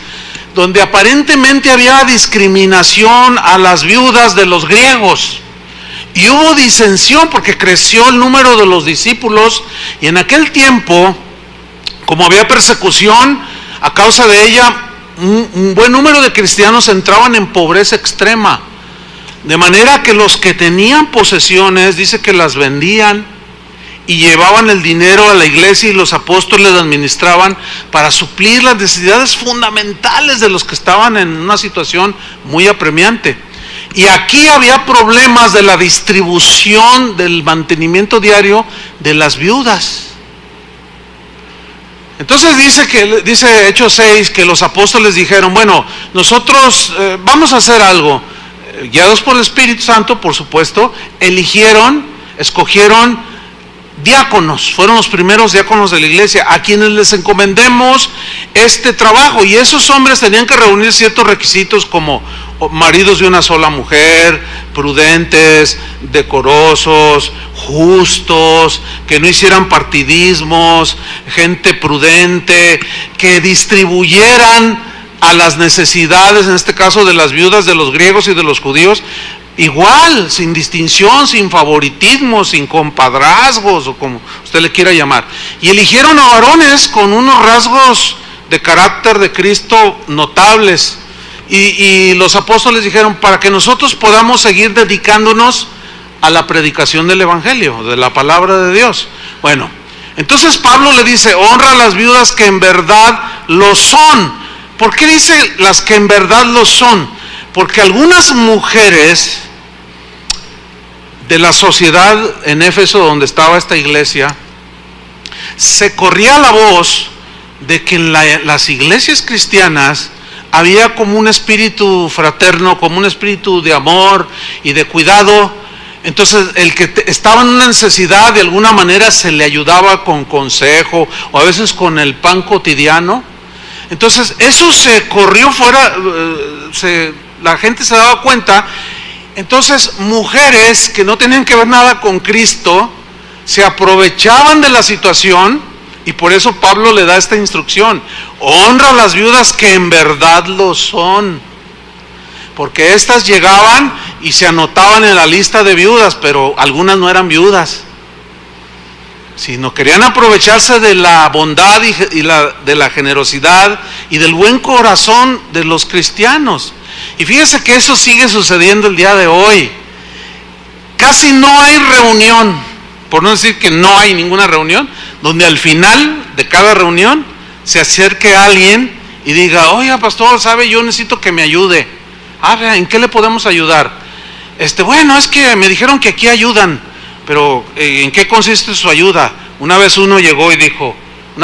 donde aparentemente había discriminación a las viudas de los griegos. Y hubo disensión porque creció el número de los discípulos, y en aquel tiempo, como había persecución a causa de ella, un buen número de cristianos entraban en pobreza extrema, de manera que los que tenían posesiones, dice que las vendían y llevaban el dinero a la iglesia y los apóstoles lo administraban para suplir las necesidades fundamentales de los que estaban en una situación muy apremiante. Y aquí había problemas de la distribución del mantenimiento diario de las viudas. Entonces dice Hechos 6 que los apóstoles dijeron, bueno, nosotros vamos a hacer algo. Guiados por el Espíritu Santo, por supuesto, escogieron diáconos, fueron los primeros diáconos de la iglesia, a quienes les encomendemos este trabajo. Y esos hombres tenían que reunir ciertos requisitos como maridos de una sola mujer, prudentes, decorosos, justos, que no hicieran partidismos, gente prudente, que distribuyeran a las necesidades, en este caso de las viudas de los griegos y de los judíos, igual, sin distinción, sin favoritismo, sin compadrazgos, o como usted le quiera llamar. Y eligieron a varones con unos rasgos de carácter de Cristo notables. Y los apóstoles dijeron, para que nosotros podamos seguir dedicándonos a la predicación del evangelio, de la palabra de Dios. Bueno, entonces Pablo le dice, honra a las viudas que en verdad lo son. ¿Por qué dice las que en verdad lo son? Porque algunas mujeres de la sociedad en Éfeso, donde estaba esta iglesia, se corría la voz de que en las iglesias cristianas había como un espíritu fraterno, como un espíritu de amor y de cuidado. Entonces el que estaba en una necesidad, de alguna manera se le ayudaba con consejo o a veces con el pan cotidiano. Entonces eso se corrió fuera, la gente se daba cuenta. Entonces mujeres que no tenían que ver nada con Cristo se aprovechaban de la situación. Y por eso Pablo le da esta instrucción: honra a las viudas que en verdad lo son. Porque estas llegaban y se anotaban en la lista de viudas, pero algunas no eran viudas, sino querían aprovecharse de la bondad y de la generosidad y del buen corazón de los cristianos. Y fíjese que eso sigue sucediendo el día de hoy. Casi no hay reunión, por no decir que no hay ninguna reunión, donde al final de cada reunión se acerque alguien y diga, oiga pastor, ¿sabe? Yo necesito que me ayude. ¿En qué le podemos ayudar? Bueno, es que me dijeron que aquí ayudan, pero ¿en qué consiste su ayuda? Una vez una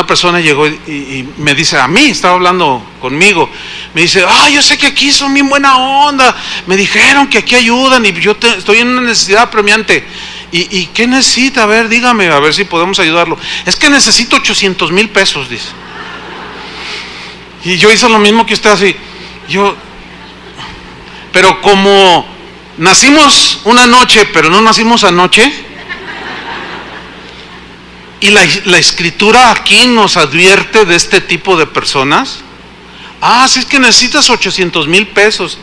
persona llegó y me dice, a mí, estaba hablando conmigo, me dice, yo sé que aquí son bien buena onda, me dijeron que aquí ayudan y yo estoy en una necesidad apremiante. ¿Y qué necesita? A ver, dígame, a ver si podemos ayudarlo. Es que necesito 800,000 pesos, dice. Y yo hice lo mismo que usted, así. Pero como nacimos una noche, pero no nacimos anoche, y la escritura aquí nos advierte de este tipo de personas. Si es que necesitas 800,000 pesos.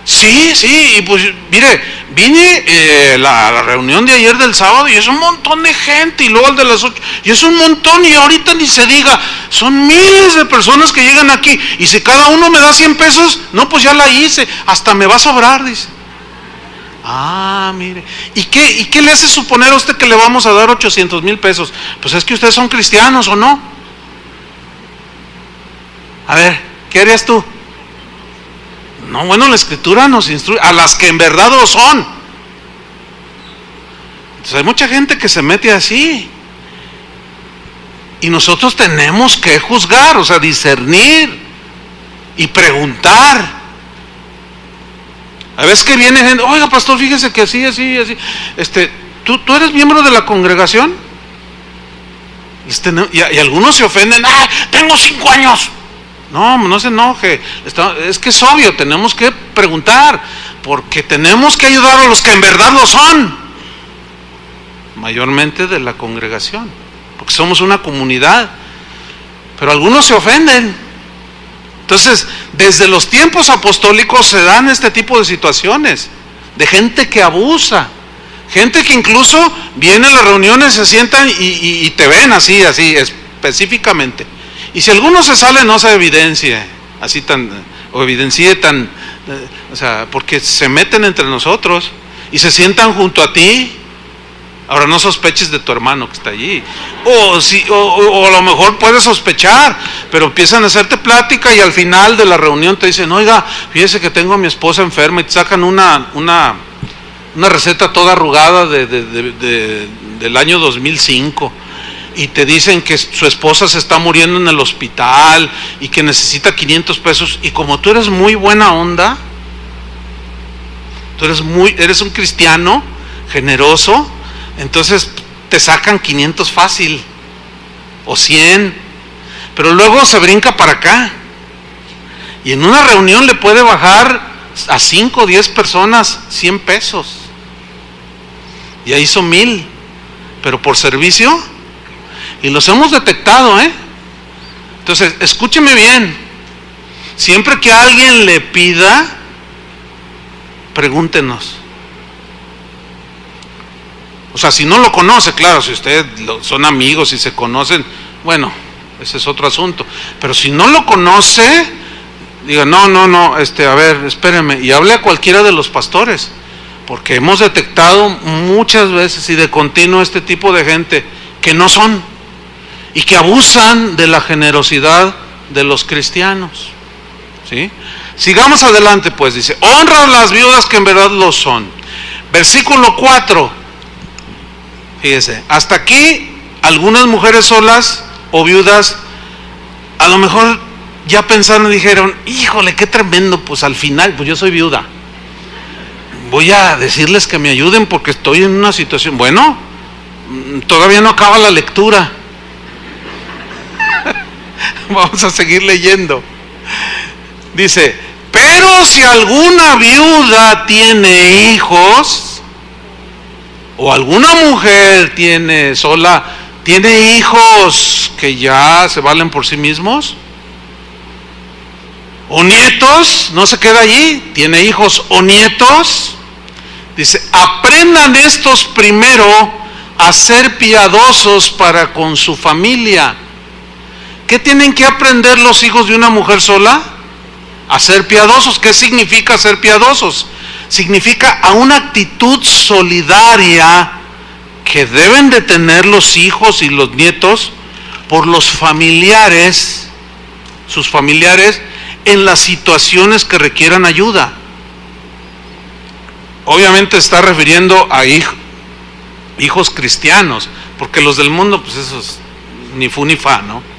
Sí, y pues mire, vine la reunión de ayer del sábado y es un montón de gente, y luego el de las 8, y es un montón, y ahorita ni se diga, son miles de personas que llegan aquí, y si cada uno me da 100 pesos, no, pues ya la hice, hasta me va a sobrar, dice. Mire, ¿y qué le hace suponer a usted que le vamos a dar 800,000 pesos? Pues es que ustedes son cristianos, ¿o no? A ver, ¿qué harías tú? No, bueno, la escritura nos instruye a las que en verdad lo son. Entonces hay mucha gente que se mete así. Y nosotros tenemos que juzgar, o sea, discernir y preguntar. A veces que viene gente, oiga pastor, fíjese que así. ¿Tú eres miembro de la congregación? Y algunos se ofenden, tengo 5 años. No se enoje, es que es obvio, tenemos que preguntar, porque tenemos que ayudar a los que en verdad lo son, mayormente de la congregación, porque somos una comunidad, pero algunos se ofenden. Entonces, desde los tiempos apostólicos se dan este tipo de situaciones, de gente que abusa, gente que incluso viene a las reuniones, se sientan y te ven así específicamente. Y si alguno se sale, no se evidencie porque se meten entre nosotros y se sientan junto a ti. Ahora no sospeches de tu hermano que está allí. O a lo mejor puedes sospechar, pero empiezan a hacerte plática y al final de la reunión te dicen, oiga, fíjese que tengo a mi esposa enferma, y te sacan una receta toda arrugada del año 2005. Y te dicen que su esposa se está muriendo en el hospital y que necesita 500 pesos. Y como tú eres muy buena onda, tú eres un cristiano generoso, entonces te sacan 500 fácil, o 100, pero luego se brinca para acá. Y en una reunión le puede bajar a 5 o 10 personas 100 pesos. Y ahí son 1000, pero por servicio. Y los hemos detectado, Entonces, escúcheme bien. Siempre que alguien le pida, pregúntenos. O sea, si no lo conoce, claro, si ustedes son amigos y se conocen, bueno, ese es otro asunto. Pero si no lo conoce, diga, no, a ver, espéreme, y hable a cualquiera de los pastores, porque hemos detectado muchas veces y de continuo este tipo de gente que no son, y que abusan de la generosidad de los cristianos, ¿sí? Sigamos adelante, pues, dice, honra a las viudas que en verdad lo son. Versículo 4, fíjese, hasta aquí algunas mujeres solas o viudas a lo mejor ya pensaron y dijeron, híjole, qué tremendo, pues al final, pues yo soy viuda, voy a decirles que me ayuden porque estoy en una situación. Bueno, todavía no acaba la lectura. Vamos a seguir leyendo. Dice, pero si alguna viuda tiene hijos, o alguna mujer tiene hijos que ya se valen por sí mismos, o nietos, no se queda allí, tiene hijos o nietos, dice, aprendan estos primero a ser piadosos para con su familia. ¿Qué tienen que aprender los hijos de una mujer sola? A ser piadosos. ¿Qué significa ser piadosos? Significa a una actitud solidaria que deben de tener los hijos y los nietos por los familiares, sus familiares, en las situaciones que requieran ayuda. Obviamente está refiriendo a hijos cristianos, porque los del mundo, pues esos ni fu ni fa, ¿no?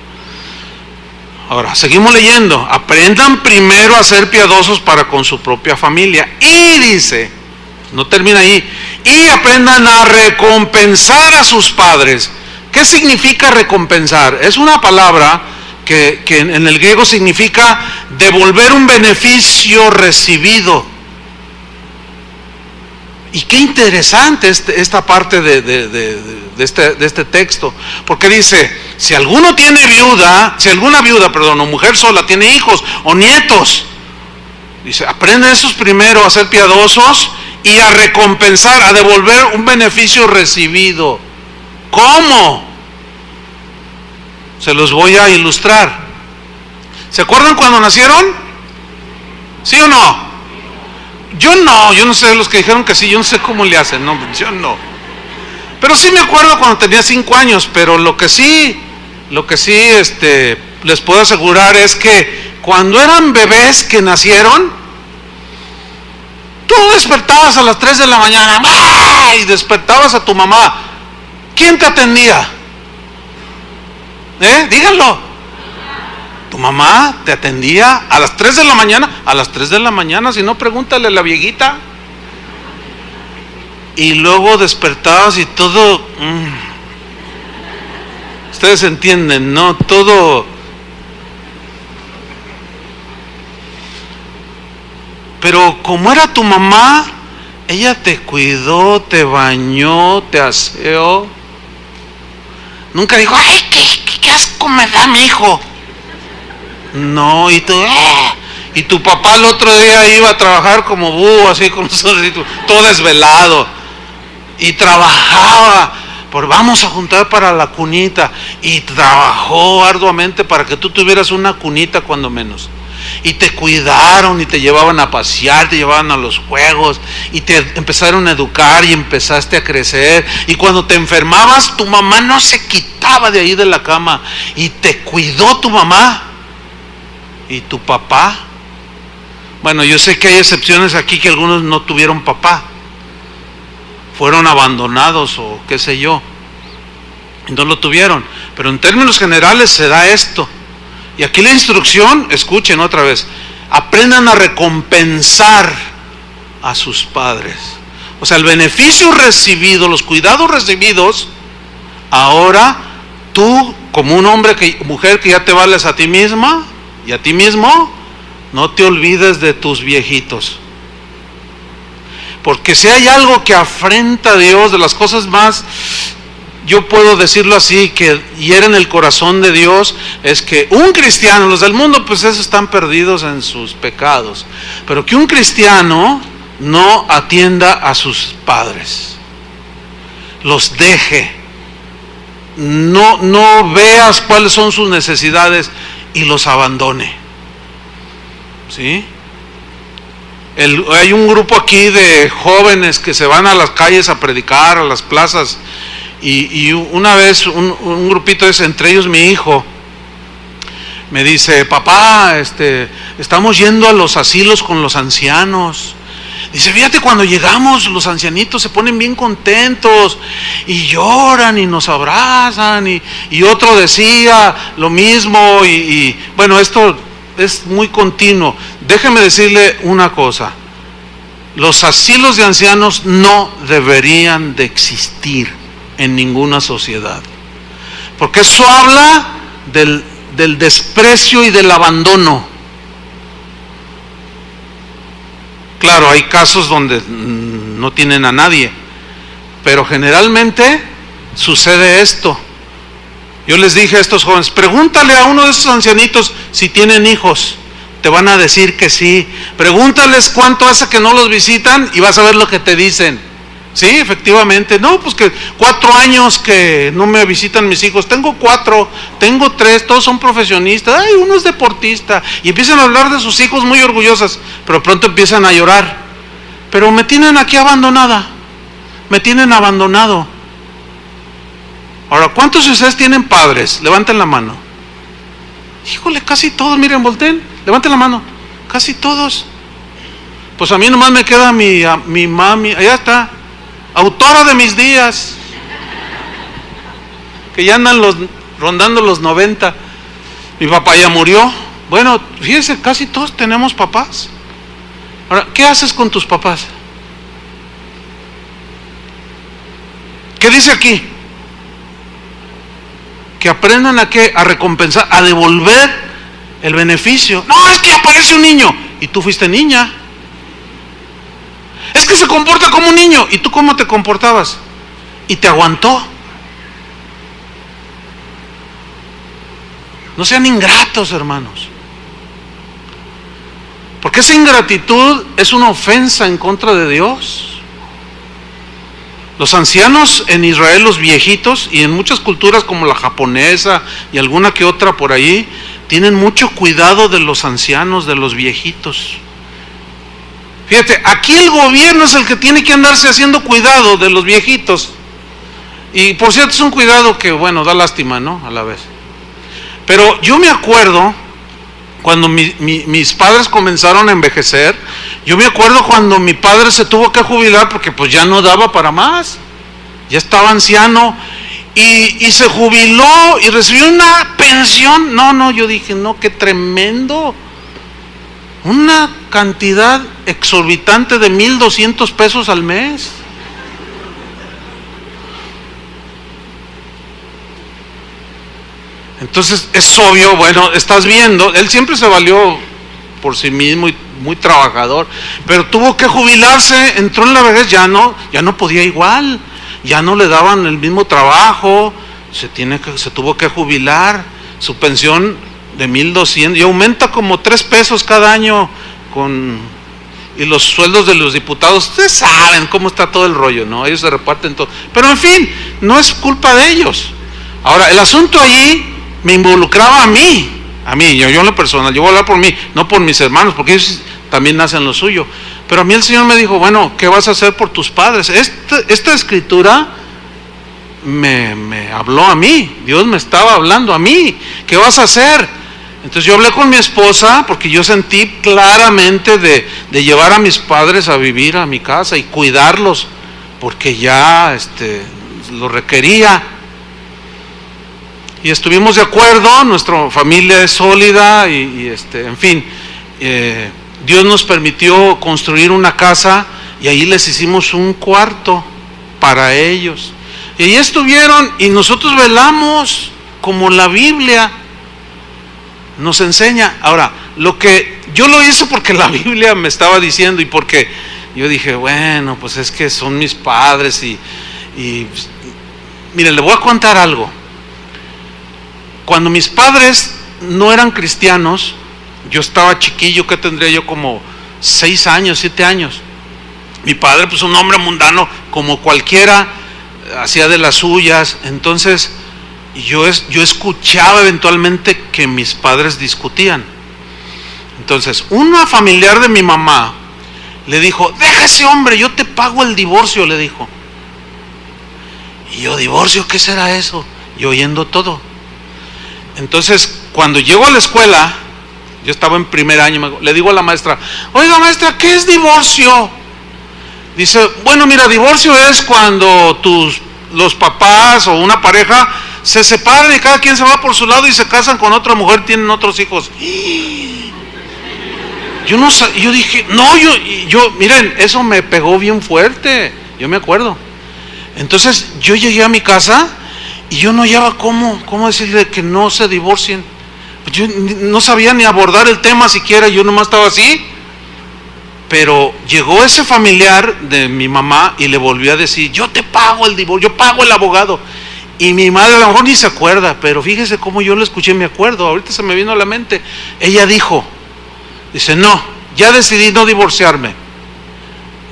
Ahora, seguimos leyendo. Aprendan primero a ser piadosos para con su propia familia. Y dice, no termina ahí, y aprendan a recompensar a sus padres. ¿Qué significa recompensar? Es una palabra que en el griego significa devolver un beneficio recibido. Y qué interesante esta parte de este texto, porque dice, si alguna viuda, o mujer sola tiene hijos o nietos, dice, aprenden esos primero a ser piadosos y a recompensar, a devolver un beneficio recibido. ¿Cómo? Se los voy a ilustrar. ¿Se acuerdan cuando nacieron? ¿Sí o no? Yo no sé, los que dijeron que sí, yo no sé cómo le hacen, no, yo no. Pero sí me acuerdo cuando tenía 5 años, pero lo que sí les puedo asegurar es que cuando eran bebés que nacieron, tú despertabas a las 3 de la mañana, ¡ah!, y despertabas a tu mamá. ¿Quién te atendía? Díganlo. ¿Tu mamá te atendía a las 3 de la mañana? A las 3 de la mañana, si no, pregúntale a la viejita. Y luego despertabas y todo, ustedes entienden, ¿no? Todo. Pero como era tu mamá, ella te cuidó, te bañó, te aseó. Nunca dijo, ¡ay, qué asco me da mi hijo! No, y tu papá el otro día iba a trabajar como búho, así con todo desvelado, y trabajaba, vamos a juntar para la cunita, y trabajó arduamente para que tú tuvieras una cunita cuando menos. y te cuidaron y te llevaban a pasear, te llevaban a los juegos y te empezaron a educar y empezaste a crecer, y cuando te enfermabas tu mamá no se quitaba de ahí de la cama y te cuidó tu mamá y tu papá. Bueno, yo sé que hay excepciones aquí, que algunos no tuvieron papá, fueron abandonados o qué sé yo, no lo tuvieron, pero en términos generales se da esto. Y aquí la instrucción, escuchen otra vez, aprendan a recompensar a sus padres. O sea, el beneficio recibido, los cuidados recibidos, ahora tú, como un hombre, mujer que ya te vales a ti misma y a ti mismo, no te olvides de tus viejitos. Porque si hay algo que afrenta a Dios, de las cosas más, yo puedo decirlo así, que hieren el corazón de Dios, es que un cristiano, los del mundo pues esos están perdidos en sus pecados, pero que un cristiano no atienda a sus padres, los deje, no veas cuáles son sus necesidades y los abandone. ¿Sí? Hay un grupo aquí de jóvenes que se van a las calles a predicar, a las plazas, y una vez un grupito, entre ellos mi hijo, me dice: papá, estamos yendo a los asilos con los ancianos. Dice, fíjate, cuando llegamos los ancianitos se ponen bien contentos y lloran y nos abrazan, y otro decía lo mismo, y bueno, esto es muy continuo. Déjeme decirle una cosa: los asilos de ancianos no deberían de existir en ninguna sociedad, porque eso habla del desprecio y del abandono. Claro, hay casos donde no tienen a nadie, pero generalmente sucede esto. Yo les dije a estos jóvenes: pregúntale a uno de esos ancianitos si tienen hijos, te van a decir que sí. Pregúntales cuánto hace que no los visitan y vas a ver lo que te dicen. Sí, efectivamente, no, pues que 4 años que no me visitan mis hijos. Tengo 4, tengo 3, todos son profesionistas. Ay, uno es deportista. Y empiezan a hablar de sus hijos muy orgullosas, pero pronto empiezan a llorar. Pero me tienen aquí abandonada, me tienen abandonado. Ahora, ¿cuántos de ustedes tienen padres? Levanten la mano. Híjole, casi todos, miren, volteen, levanten la mano. Casi todos. Pues a mí nomás me queda mi mami, allá está, autora de mis días, que ya andan rondando los 90. Mi papá ya murió. Bueno, fíjense, casi todos tenemos papás. Ahora, ¿qué haces con tus papás? ¿Qué dice aquí? Que aprendan a qué, a recompensar, a devolver el beneficio. No, es que aparece un niño y tú fuiste niña. Es que se comporta como un niño y tú cómo te comportabas y te aguantó. No sean ingratos, hermanos, porque esa ingratitud es una ofensa en contra de Dios. Los ancianos en Israel, los viejitos, y en muchas culturas como la japonesa y alguna que otra por ahí, tienen mucho cuidado de los ancianos, de los viejitos. Fíjate, aquí el gobierno es el que tiene que andarse haciendo cuidado de los viejitos. Y por cierto, es un cuidado que, bueno, da lástima, ¿no? A la vez. Pero yo me acuerdo cuando mis padres comenzaron a envejecer. Yo me acuerdo cuando mi padre se tuvo que jubilar porque pues ya no daba para más. Ya estaba anciano y se jubiló y recibió una pensión. No, yo dije, no, qué tremendo. Una cantidad exorbitante de 1,200 pesos al mes. Entonces es obvio, bueno, estás viendo, él siempre se valió por sí mismo y muy trabajador, pero tuvo que jubilarse, entró en la vejez, ya no podía igual, ya no le daban el mismo trabajo, se tuvo que jubilar. Su pensión de 1,200 y aumenta como 3 pesos cada año y los sueldos de los diputados, ustedes saben cómo está todo el rollo, ¿no? Ellos se reparten todo, pero en fin, no es culpa de ellos. Ahora, el asunto ahí me involucraba a mí, A mí, yo en lo personal, yo voy a hablar por mí, no por mis hermanos, porque ellos también hacen lo suyo. Pero a mí el Señor me dijo, bueno, ¿qué vas a hacer por tus padres? Esta escritura me habló a mí, Dios me estaba hablando a mí, ¿qué vas a hacer? Entonces yo hablé con mi esposa, porque yo sentí claramente de llevar a mis padres a vivir a mi casa y cuidarlos, porque ya lo requería. Y estuvimos de acuerdo, nuestra familia es sólida en fin, Dios nos permitió construir una casa y ahí les hicimos un cuarto para ellos. Y ahí estuvieron y nosotros velamos como la Biblia nos enseña. Ahora, yo lo hice porque la Biblia me estaba diciendo y porque yo dije, bueno, pues es que son mis padres y mire, le voy a contar algo. Cuando mis padres no eran cristianos, yo estaba chiquillo, que tendría yo como 6 años, 7 años. Mi padre, pues un hombre mundano como cualquiera, hacía de las suyas. Entonces yo escuchaba eventualmente que mis padres discutían. Entonces una familiar de mi mamá le dijo, deja ese hombre, yo te pago el divorcio, le dijo. Y yo, ¿divorcio? ¿Qué será eso? Y oyendo todo. Entonces cuando llego a la escuela, yo estaba en primer año, le digo a la maestra, oiga maestra, ¿qué es divorcio? Dice, bueno mira, divorcio es cuando los papás o una pareja se separan y cada quien se va por su lado y se casan con otra mujer, tienen otros hijos. Yo dije, no, miren, eso me pegó bien fuerte, yo me acuerdo. Entonces yo llegué a mi casa y yo no hallaba cómo decirle que no se divorcien. Yo no sabía ni abordar el tema siquiera, yo nomás estaba así. Pero llegó ese familiar de mi mamá y le volvió a decir, yo te pago el divorcio, yo pago el abogado. Y mi madre a lo mejor ni se acuerda, pero fíjese cómo yo lo escuché, me acuerdo, ahorita se me vino a la mente. Ella dice, no, ya decidí no divorciarme.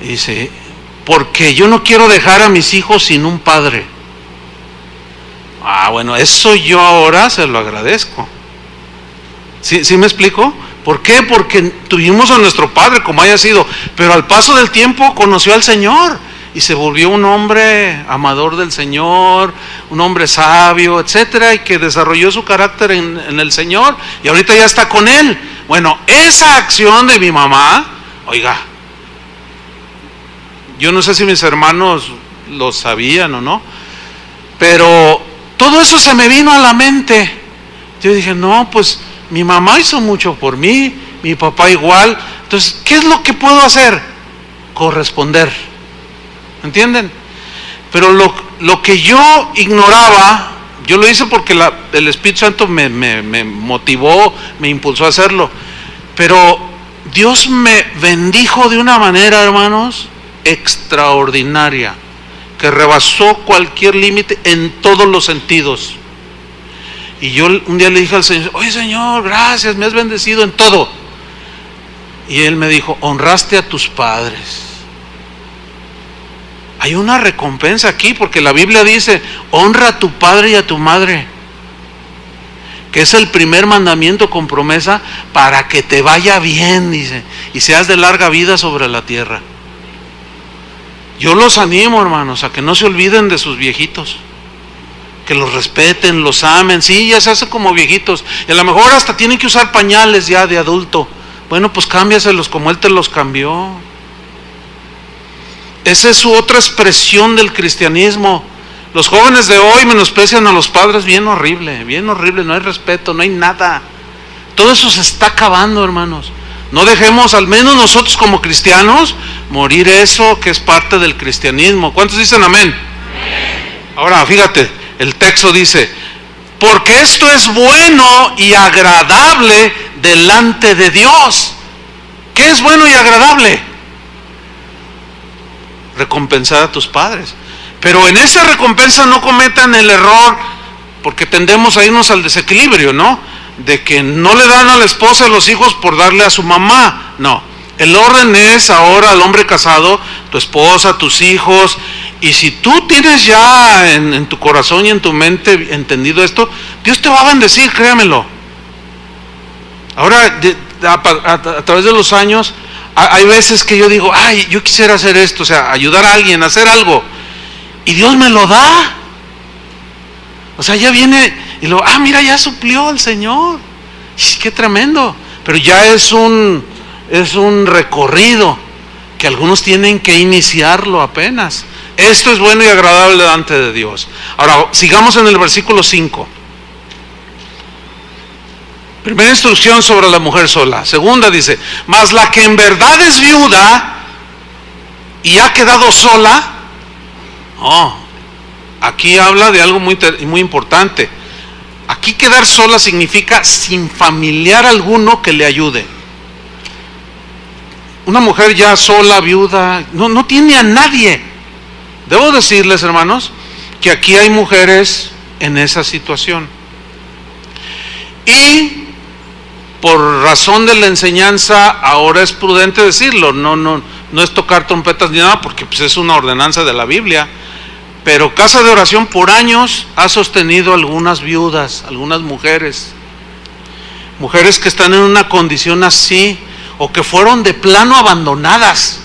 Dice, porque yo no quiero dejar a mis hijos sin un padre. Bueno, eso yo ahora se lo agradezco. ¿Sí me explico? ¿Por qué? Porque tuvimos a nuestro padre como haya sido, pero al paso del tiempo conoció al Señor y se volvió un hombre amador del Señor, un hombre sabio, etcétera, y que desarrolló su carácter en el Señor y ahorita ya está con Él. Bueno, esa acción de mi mamá, oiga, yo no sé si mis hermanos lo sabían o no, pero todo eso se me vino a la mente. Yo dije, no, pues mi mamá hizo mucho por mí, mi papá igual. Entonces, ¿qué es lo que puedo hacer? Corresponder. ¿Entienden? Pero lo que yo ignoraba, yo lo hice porque el Espíritu Santo me motivó, me impulsó a hacerlo. Pero Dios me bendijo de una manera, hermanos, extraordinaria, que rebasó cualquier límite en todos los sentidos. Y yo un día le dije al Señor, oye Señor, gracias, me has bendecido en todo. Y Él me dijo, honraste a tus padres. Hay una recompensa aquí, porque la Biblia dice, honra a tu padre y a tu madre, que es el primer mandamiento con promesa para que te vaya bien, dice, y seas de larga vida sobre la tierra. Yo los animo, hermanos, a que no se olviden de sus viejitos, que los respeten, los amen. Sí, ya se hace como viejitos, y a lo mejor hasta tienen que usar pañales ya de adulto. Bueno, pues cámbiaselos como Él te los cambió. Esa es su otra expresión del cristianismo. Los jóvenes de hoy menosprecian a los padres bien horrible, no hay respeto, no hay nada. Todo eso se está acabando, hermanos. No dejemos, al menos nosotros como cristianos, morir eso que es parte del cristianismo. ¿Cuántos dicen amén? Ahora, fíjate, el texto dice, porque esto es bueno y agradable delante de Dios. ¿Qué es bueno y agradable? Recompensar a tus padres. Pero en esa recompensa no cometan el error, porque tendemos a irnos al desequilibrio, ¿no? De que no le dan a la esposa a los hijos por darle a su mamá. No, el orden es ahora al hombre casado, tu esposa, tus hijos. Y si tú tienes ya en tu corazón y en tu mente entendido esto, Dios te va a bendecir, créamelo. Ahora, a través de los años, hay veces que yo digo, ay, yo quisiera hacer esto, o sea, ayudar a alguien, hacer algo, y Dios me lo da. O sea, ya viene y lo, mira, ya suplió el Señor. Qué tremendo. Pero ya es un recorrido que algunos tienen que iniciarlo apenas. Esto es bueno y agradable delante de Dios. Ahora, sigamos en el versículo 5. Primera instrucción sobre la mujer sola. Segunda dice, mas la que en verdad es viuda y ha quedado sola. Aquí habla de algo muy importante. Aquí quedar sola significa sin familiar alguno que le ayude. Una mujer ya sola, viuda, no tiene a nadie. Debo decirles, hermanos, que aquí hay mujeres en esa situación. Y por razón de la enseñanza, ahora es prudente decirlo. No es tocar trompetas ni nada, porque pues es una ordenanza de la Biblia. Pero Casa de Oración por años ha sostenido algunas viudas, algunas mujeres que están en una condición así, o que fueron de plano abandonadas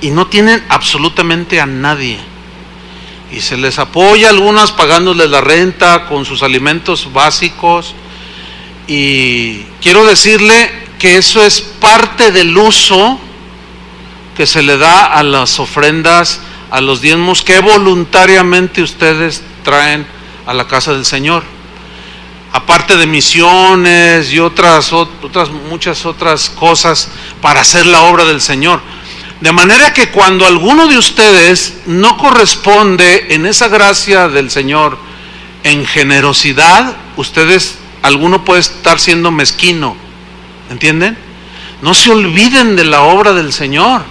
y no tienen absolutamente a nadie, y se les apoya, algunas pagándoles la renta con sus alimentos básicos. Y quiero decirle que eso es parte del uso que se le da a las ofrendas, a los diezmos que voluntariamente ustedes traen a la casa del Señor, aparte de misiones y muchas otras cosas para hacer la obra del Señor. De manera que cuando alguno de ustedes no corresponde en esa gracia del Señor, en generosidad, alguno puede estar siendo mezquino, ¿entienden? No se olviden de la obra del Señor,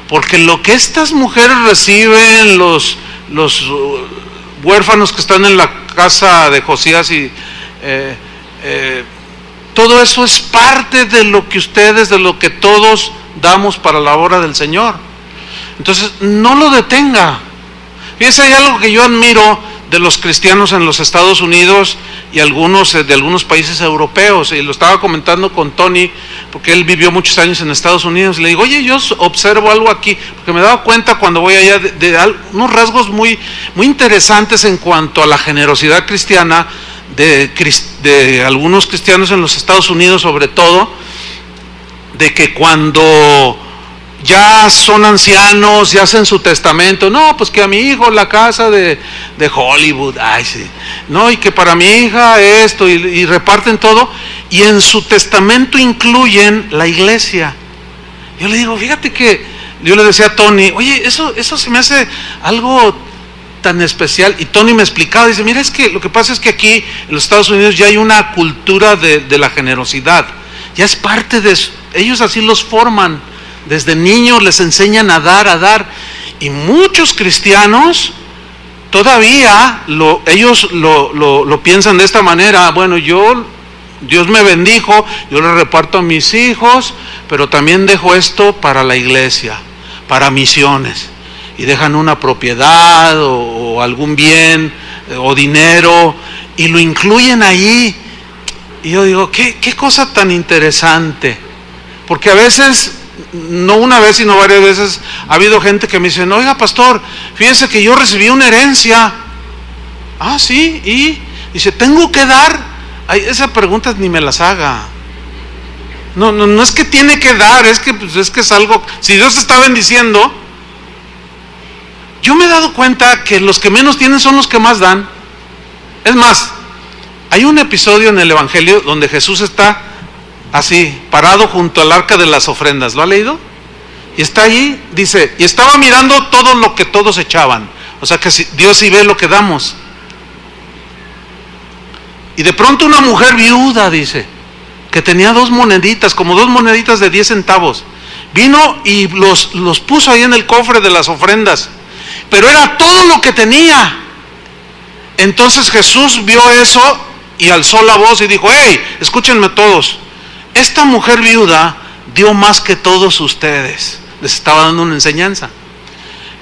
porque lo que estas mujeres reciben, los huérfanos que están en la casa de Josías, y todo eso es parte de lo que todos damos para la obra del Señor. Entonces, no lo detenga. Fíjense, hay algo que yo admiro de los cristianos en los Estados Unidos y de algunos países europeos, y lo estaba comentando con Tony, porque él vivió muchos años en Estados Unidos. Le digo, oye, yo observo algo aquí, porque me daba cuenta cuando voy allá de unos rasgos muy, muy interesantes en cuanto a la generosidad cristiana de algunos cristianos en los Estados Unidos, sobre todo, de que cuando ya son ancianos y hacen su testamento, no, pues que a mi hijo la casa de Hollywood, ay sí, no, y que para mi hija esto, y reparten todo, y en su testamento incluyen la iglesia. Yo le digo, fíjate que, yo le decía a Tony, oye, eso se me hace algo tan especial, y Tony me explicaba, dice, mira, es que lo que pasa es que aquí en los Estados Unidos ya hay una cultura de la generosidad, ya es parte de eso, ellos así los forman. Desde niños les enseñan a dar, y muchos cristianos todavía ellos lo piensan de esta manera. Bueno, Dios me bendijo, yo le reparto a mis hijos, pero también dejo esto para la iglesia, para misiones, y dejan una propiedad o algún bien o dinero y lo incluyen ahí. Y yo digo, qué cosa tan interesante, porque a veces, no una vez sino varias veces, ha habido gente que me dice, oiga pastor, fíjese que yo recibí una herencia. Ah, sí, y dice, ¿tengo que dar? Ay, esa pregunta ni me las haga. No es que tiene que dar, es que es algo, si Dios está bendiciendo. Yo me he dado cuenta que los que menos tienen son los que más dan. Es más, hay un episodio en el Evangelio donde Jesús está así, parado junto al arca de las ofrendas. ¿Lo ha leído? Y está allí, dice, y estaba mirando todo lo que todos echaban. O sea que Dios sí ve lo que damos. Y de pronto una mujer viuda, dice, que tenía 2 moneditas, como 2 moneditas de 10 centavos, vino y los puso ahí en el cofre de las ofrendas, pero era todo lo que tenía. Entonces Jesús vio eso y alzó la voz y dijo, hey, escúchenme todos, esta mujer viuda dio más que todos ustedes. Les estaba dando una enseñanza.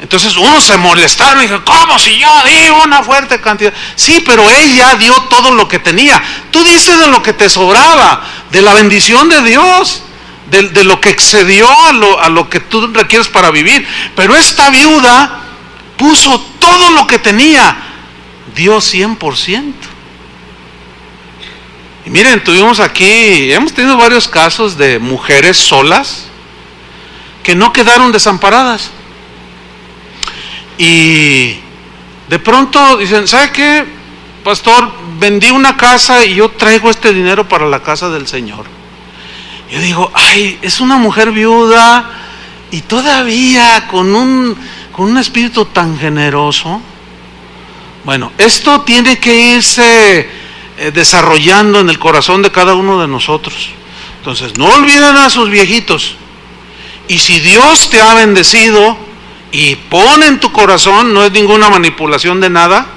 Entonces unos se molestaron y dijeron, ¿cómo si yo di una fuerte cantidad? Sí, pero ella dio todo lo que tenía. Tú dices de lo que te sobraba, de la bendición de Dios, de lo que excedió a lo que tú requieres para vivir. Pero esta viuda puso todo lo que tenía, dio 100%. Y miren, hemos tenido varios casos de mujeres solas que no quedaron desamparadas. Y de pronto dicen, ¿sabe qué, pastor? Vendí una casa y yo traigo este dinero para la casa del Señor. Yo digo, ay, es una mujer viuda y todavía con un espíritu tan generoso. Bueno, esto tiene que irse desarrollando en el corazón de cada uno de nosotros. Entonces, no olviden a sus viejitos. Y si Dios te ha bendecido y pone en tu corazón, no es ninguna manipulación de nada,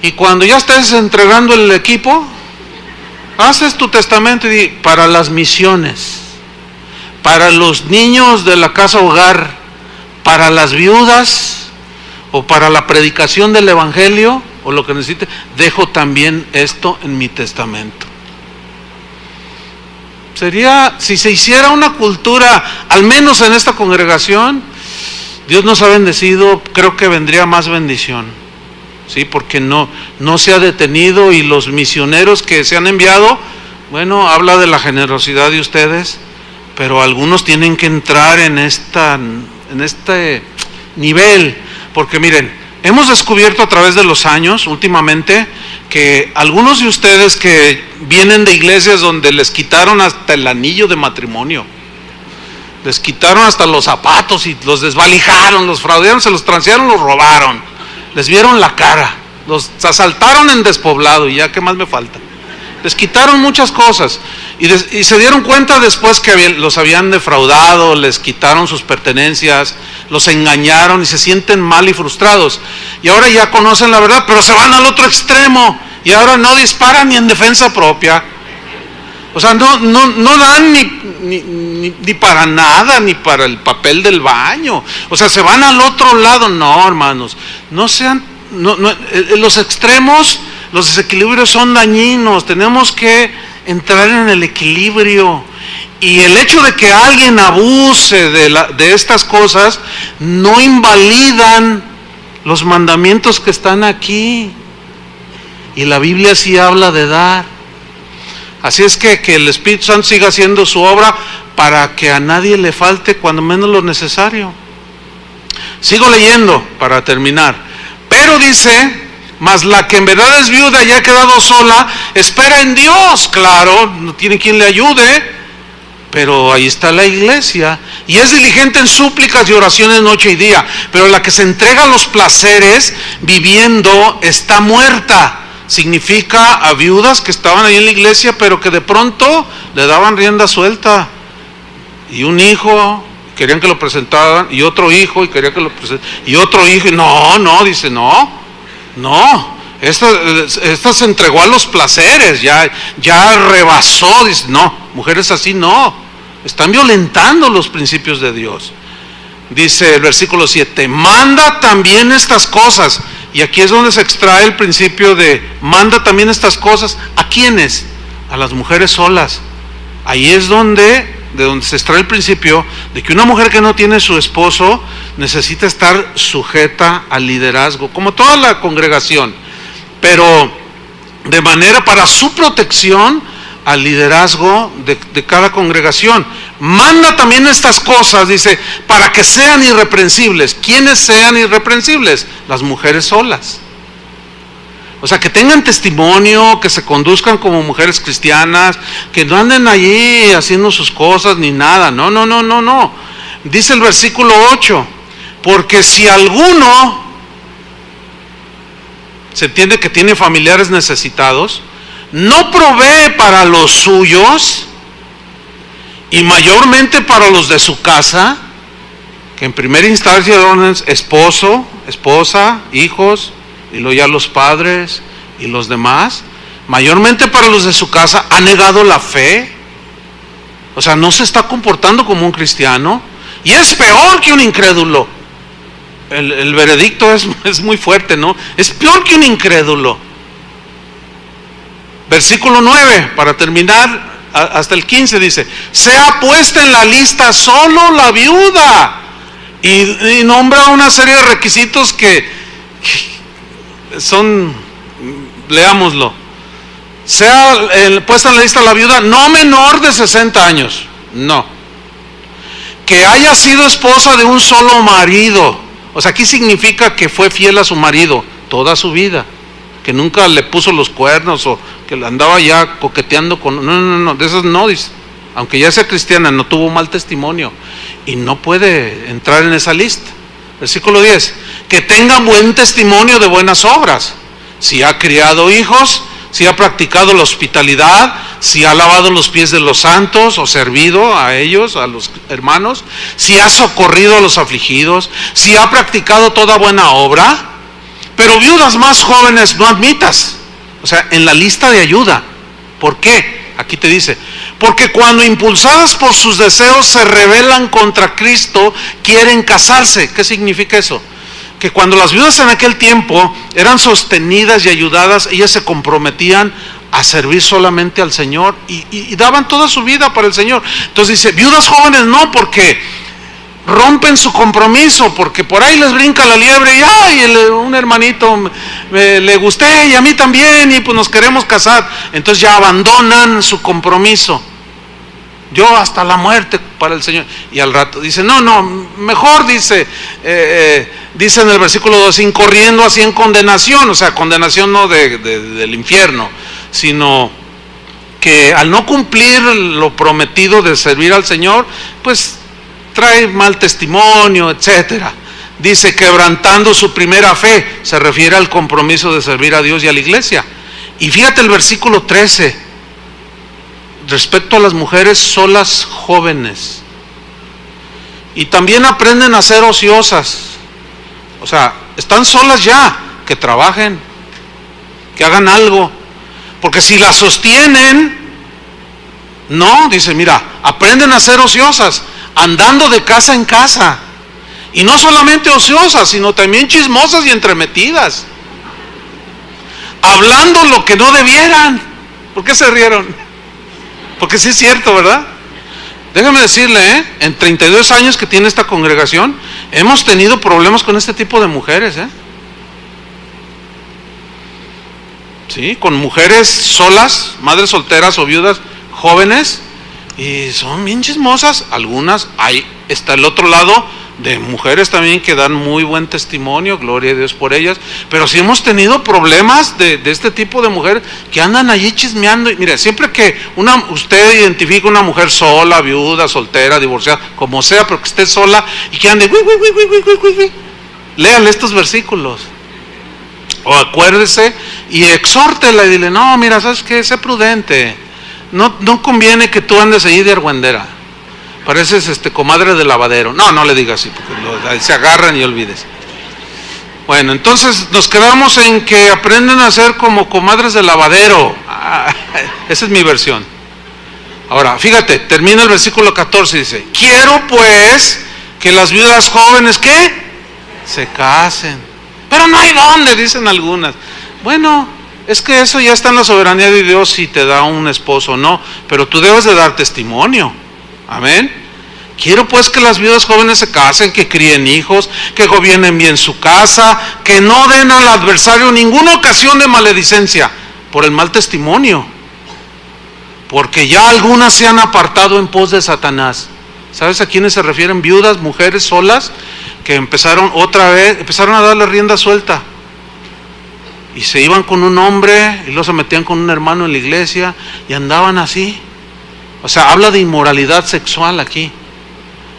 y cuando ya estés entregando el equipo, haces tu testamento y di, para las misiones, para los niños de la casa hogar, para las viudas, o para la predicación del evangelio, o lo que necesite, dejo también esto en mi testamento. Sería, si se hiciera una cultura, al menos en esta congregación, Dios nos ha bendecido, creo que vendría más bendición, ¿sí? Porque no se ha detenido, y los misioneros que se han enviado, bueno, habla de la generosidad de ustedes, pero algunos tienen que entrar en este nivel, porque miren, hemos descubierto a través de los años, últimamente, que algunos de ustedes que vienen de iglesias donde les quitaron hasta el anillo de matrimonio, les quitaron hasta los zapatos y los desvalijaron, los fraudearon, se los transearon, los robaron, les vieron la cara, los asaltaron en despoblado, y ya, ¿qué más me falta? Les quitaron muchas cosas, y se dieron cuenta después que los habían defraudado, les quitaron sus pertenencias, los engañaron, y se sienten mal y frustrados, y ahora ya conocen la verdad, pero se van al otro extremo, y ahora no disparan ni en defensa propia. O sea, no dan ni para nada, ni para el papel del baño. O sea, se van al otro lado. No, hermanos, los extremos, los desequilibrios son dañinos. Tenemos que entrar en el equilibrio. Y el hecho de que alguien abuse de estas cosas no invalidan los mandamientos que están aquí. Y la Biblia sí habla de dar. Así es que el Espíritu Santo siga haciendo su obra para que a nadie le falte cuando menos lo necesario. Sigo leyendo para terminar. Pero dice, mas la que en verdad es viuda y ha quedado sola, espera en Dios. Claro, no tiene quien le ayude, pero ahí está la iglesia. Y es diligente en súplicas y oraciones noche y día. Pero la que se entrega a los placeres viviendo está muerta. Significa a viudas que estaban ahí en la iglesia, pero que de pronto le daban rienda suelta. Y un hijo, querían que lo presentaran, y otro hijo, y querían que lo presentaran, y otro hijo, y dice, esta se entregó a los placeres, ya rebasó, dice, no, mujeres así no, están violentando los principios de Dios. Dice el versículo 7, manda también estas cosas. Y aquí es donde se extrae el principio de manda también estas cosas. ¿A quiénes? A las mujeres solas. Ahí es de donde se extrae el principio de que una mujer que no tiene su esposo necesita estar sujeta al liderazgo, como toda la congregación, pero de manera para su protección al liderazgo de cada congregación. Manda también estas cosas, dice, para que sean irreprensibles. ¿Quiénes sean irreprensibles? Las mujeres solas. O sea, que tengan testimonio, que se conduzcan como mujeres cristianas, que no anden allí haciendo sus cosas ni nada. No. Dice el versículo 8, porque si alguno, se entiende que tiene familiares necesitados, no provee para los suyos, y mayormente para los de su casa, que en primera instancia eran esposo, esposa, hijos, y luego ya los padres y los demás, mayormente para los de su casa, ha negado la fe. O sea, no se está comportando como un cristiano, y es peor que un incrédulo. El veredicto es muy fuerte, ¿no? Es peor que un incrédulo. Versículo 9, para terminar, hasta el 15 dice: sea puesta en la lista solo la viuda. Y nombra una serie de requisitos que son, leámoslo. Sea puesta en la lista la viuda no menor de 60 años, no. Que haya sido esposa de un solo marido. O sea, aquí significa que fue fiel a su marido toda su vida, que nunca le puso los cuernos o que andaba ya coqueteando con... No, de esas no, dice. Aunque ya sea cristiana, no tuvo mal testimonio y no puede entrar en esa lista. Versículo 10, que tenga buen testimonio de buenas obras, si ha criado hijos, si ha practicado la hospitalidad, si ha lavado los pies de los santos o servido a ellos, a los hermanos, si ha socorrido a los afligidos, si ha practicado toda buena obra. Pero viudas más jóvenes no admitas, o sea, en la lista de ayuda. ¿Por qué? Aquí te dice: porque cuando impulsadas por sus deseos se rebelan contra Cristo, quieren casarse. ¿Qué significa eso? Que cuando las viudas en aquel tiempo eran sostenidas y ayudadas, ellas se comprometían a servir solamente al Señor y daban toda su vida para el Señor. Entonces dice, viudas jóvenes no, porque rompen su compromiso, porque por ahí les brinca la liebre y ¡ay! Un hermanito le gusté y a mí también y pues nos queremos casar. Entonces ya abandonan su compromiso. Yo hasta la muerte para el Señor. Y al rato dice, no, mejor dice en el versículo 2, incorriendo así en condenación. O sea, condenación no del infierno, sino que al no cumplir lo prometido de servir al Señor, pues trae mal testimonio, etcétera. Dice, quebrantando su primera fe, se refiere al compromiso de servir a Dios y a la iglesia. Y fíjate el versículo 13, respecto a las mujeres solas jóvenes. Y también aprenden a ser ociosas. O sea, están solas ya, que trabajen, que hagan algo. Porque si las sostienen, no, dice, mira, aprenden a ser ociosas, andando de casa en casa. Y no solamente ociosas, sino también chismosas y entremetidas. Hablando lo que no debieran. ¿Por qué se rieron? Porque sí es cierto, ¿verdad? Déjame decirle, en 32 años que tiene esta congregación, hemos tenido problemas con este tipo de mujeres, Sí, con mujeres solas, madres solteras o viudas jóvenes, y son bien chismosas. Algunas, ahí está el otro lado de mujeres también que dan muy buen testimonio, gloria a Dios por ellas, pero sí hemos tenido problemas de este tipo de mujeres que andan allí chismeando. Y mire, siempre que usted identifica una mujer sola, viuda, soltera, divorciada, como sea, pero que esté sola y que ande, léale estos versículos, o acuérdese y exhórtela y dile, no, mira, ¿sabes qué? Sé prudente, no conviene que tú andes allí de argüendera. Pareces comadre de lavadero. No le digas así, porque se agarran y olvides. Bueno, entonces nos quedamos en que aprenden a ser como comadres de lavadero. Esa es mi versión. Ahora, fíjate, termina el versículo 14 y dice, quiero pues que las viudas jóvenes, ¿qué? Se casen. Pero no hay dónde, dicen algunas. Bueno, es que eso ya está en la soberanía de Dios si te da un esposo o no, pero tú debes de dar testimonio. Amén. Quiero pues que las viudas jóvenes se casen, que críen hijos, que gobiernen bien su casa, que no den al adversario ninguna ocasión de maledicencia por el mal testimonio, porque ya algunas se han apartado en pos de Satanás. ¿Sabes a quiénes se refieren? Viudas, mujeres solas, que empezaron a darle rienda suelta. Y se iban con un hombre y luego se metían con un hermano en la iglesia y andaban así. O sea, habla de inmoralidad sexual aquí.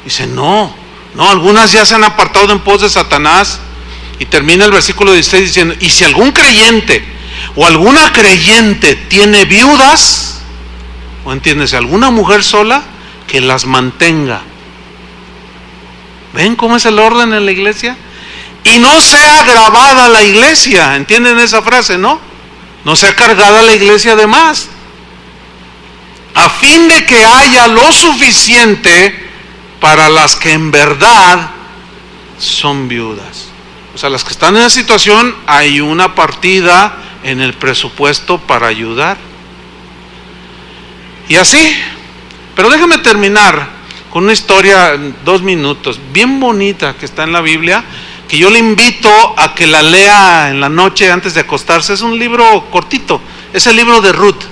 Dice, no, algunas ya se han apartado en pos de Satanás. Y termina el versículo 16 diciendo, y si algún creyente o alguna creyente tiene viudas, o entiéndese, alguna mujer sola, que las mantenga. ¿Ven cómo es el orden en la iglesia? Y no sea grabada la iglesia, ¿entienden esa frase, no? No sea cargada la iglesia de más, a fin de que haya lo suficiente para las que en verdad son viudas. O sea, las que están en esa situación, hay una partida en el presupuesto para ayudar. Y así, pero déjame terminar con una historia, 2 minutos, bien bonita que está en la Biblia, que yo le invito a que la lea en la noche antes de acostarse. Es un libro cortito, es el libro de Ruth.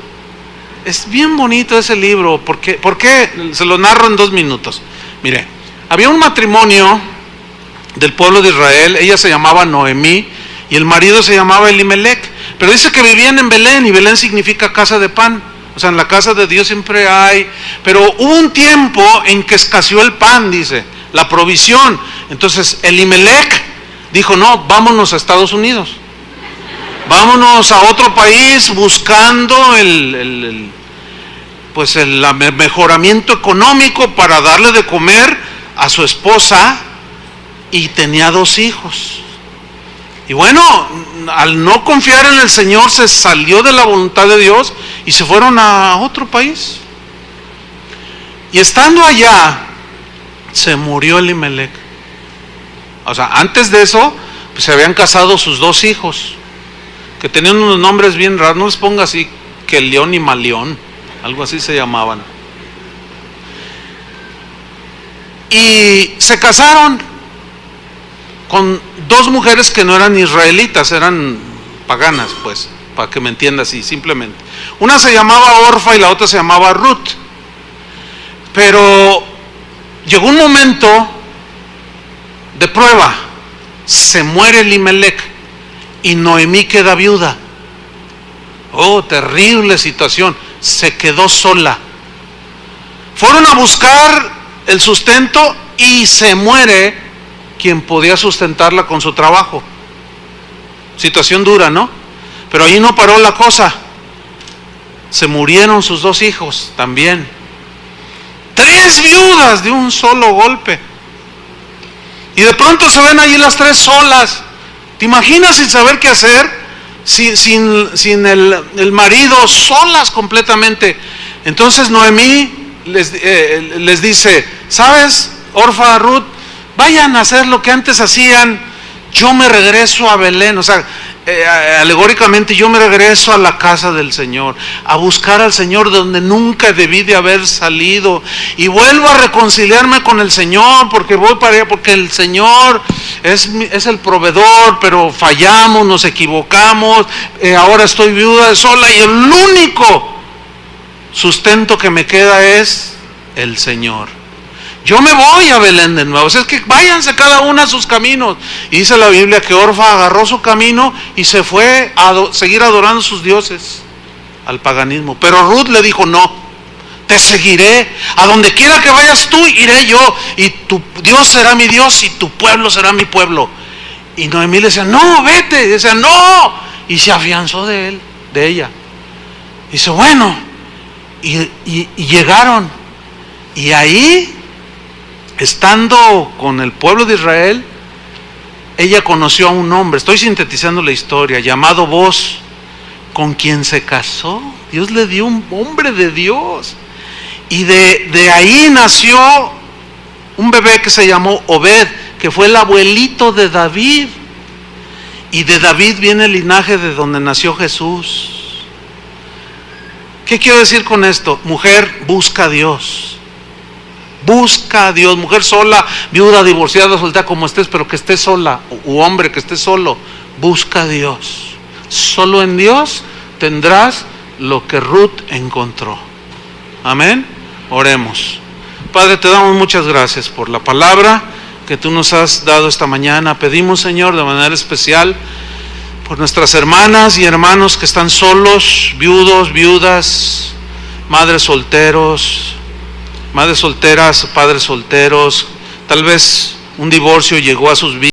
Es bien bonito ese libro. ¿Por qué? Se lo narro en 2 minutos. Mire, había un matrimonio del pueblo de Israel, ella se llamaba Noemí y el marido se llamaba Elimelec, pero dice que vivían en Belén, y Belén significa casa de pan. O sea, en la casa de Dios siempre hay, pero hubo un tiempo en que escaseó el pan, dice, la provisión. Entonces Elimelec dijo, no, vámonos a Estados Unidos, vámonos a otro país buscando el mejoramiento económico para darle de comer a su esposa, y tenía 2 hijos. Y bueno, al no confiar en el Señor, se salió de la voluntad de Dios y se fueron a otro país. Y estando allá, se murió Elimelec. O sea, antes de eso, pues se habían casado sus 2 hijos, que tenían unos nombres bien raros. No les ponga así, que León y Malión, algo así se llamaban. Y se casaron con 2 mujeres que no eran israelitas, eran paganas, pues, para que me entienda así, simplemente. Una se llamaba Orfa y la otra se llamaba Ruth. Pero llegó un momento de prueba. Se muere Elimelec y Noemí queda viuda. Oh, terrible situación. Se quedó sola. Fueron a buscar el sustento y se muere quien podía sustentarla con su trabajo. Situación dura, ¿no? Pero ahí no paró la cosa. Se murieron sus 2 hijos también. 3 viudas de un solo golpe. Y de pronto se ven allí las 3 solas. ¿Te imaginas sin saber qué hacer? Sin el marido, solas completamente. Entonces Noemí les dice, ¿sabes, Orfa, Ruth? Vayan a hacer lo que antes hacían, yo me regreso a Belén. O sea, alegóricamente, yo me regreso a la casa del Señor, a buscar al Señor donde nunca debí de haber salido, y vuelvo a reconciliarme con el Señor, porque voy para allá, porque el Señor es el proveedor, pero fallamos, nos equivocamos, ahora estoy viuda, sola, y el único sustento que me queda es el Señor. Yo me voy a Belén de nuevo. O sea, es que váyanse cada una a sus caminos. Y dice la Biblia que Orfa agarró su camino y se fue a seguir adorando a sus dioses, al paganismo. Pero Ruth le dijo, no, te seguiré. A donde quiera que vayas tú, iré yo. Y tu Dios será mi Dios y tu pueblo será mi pueblo. Y Noemí le decía, no, vete. Y decía, no. Y se afianzó de ella. Y dice, bueno. Y llegaron. Y ahí, estando con el pueblo de Israel, ella conoció a un hombre, estoy sintetizando la historia, llamado Boz, con quien se casó. Dios le dio un hombre de Dios. Y de ahí nació un bebé que se llamó Obed, que fue el abuelito de David. Y de David viene el linaje de donde nació Jesús. ¿Qué quiero decir con esto? Mujer, busca a Dios. Busca a Dios. Mujer sola, viuda, divorciada, soltera, como estés, pero que estés sola, u hombre que estés solo, busca a Dios. Solo en Dios tendrás lo que Ruth encontró. Amén. Oremos. Padre, te damos muchas gracias por la palabra que tú nos has dado esta mañana. Pedimos, Señor, de manera especial por nuestras hermanas y hermanos que están solos, viudos, viudas, madres solteras, padres solteros. Tal vez un divorcio llegó a sus vidas.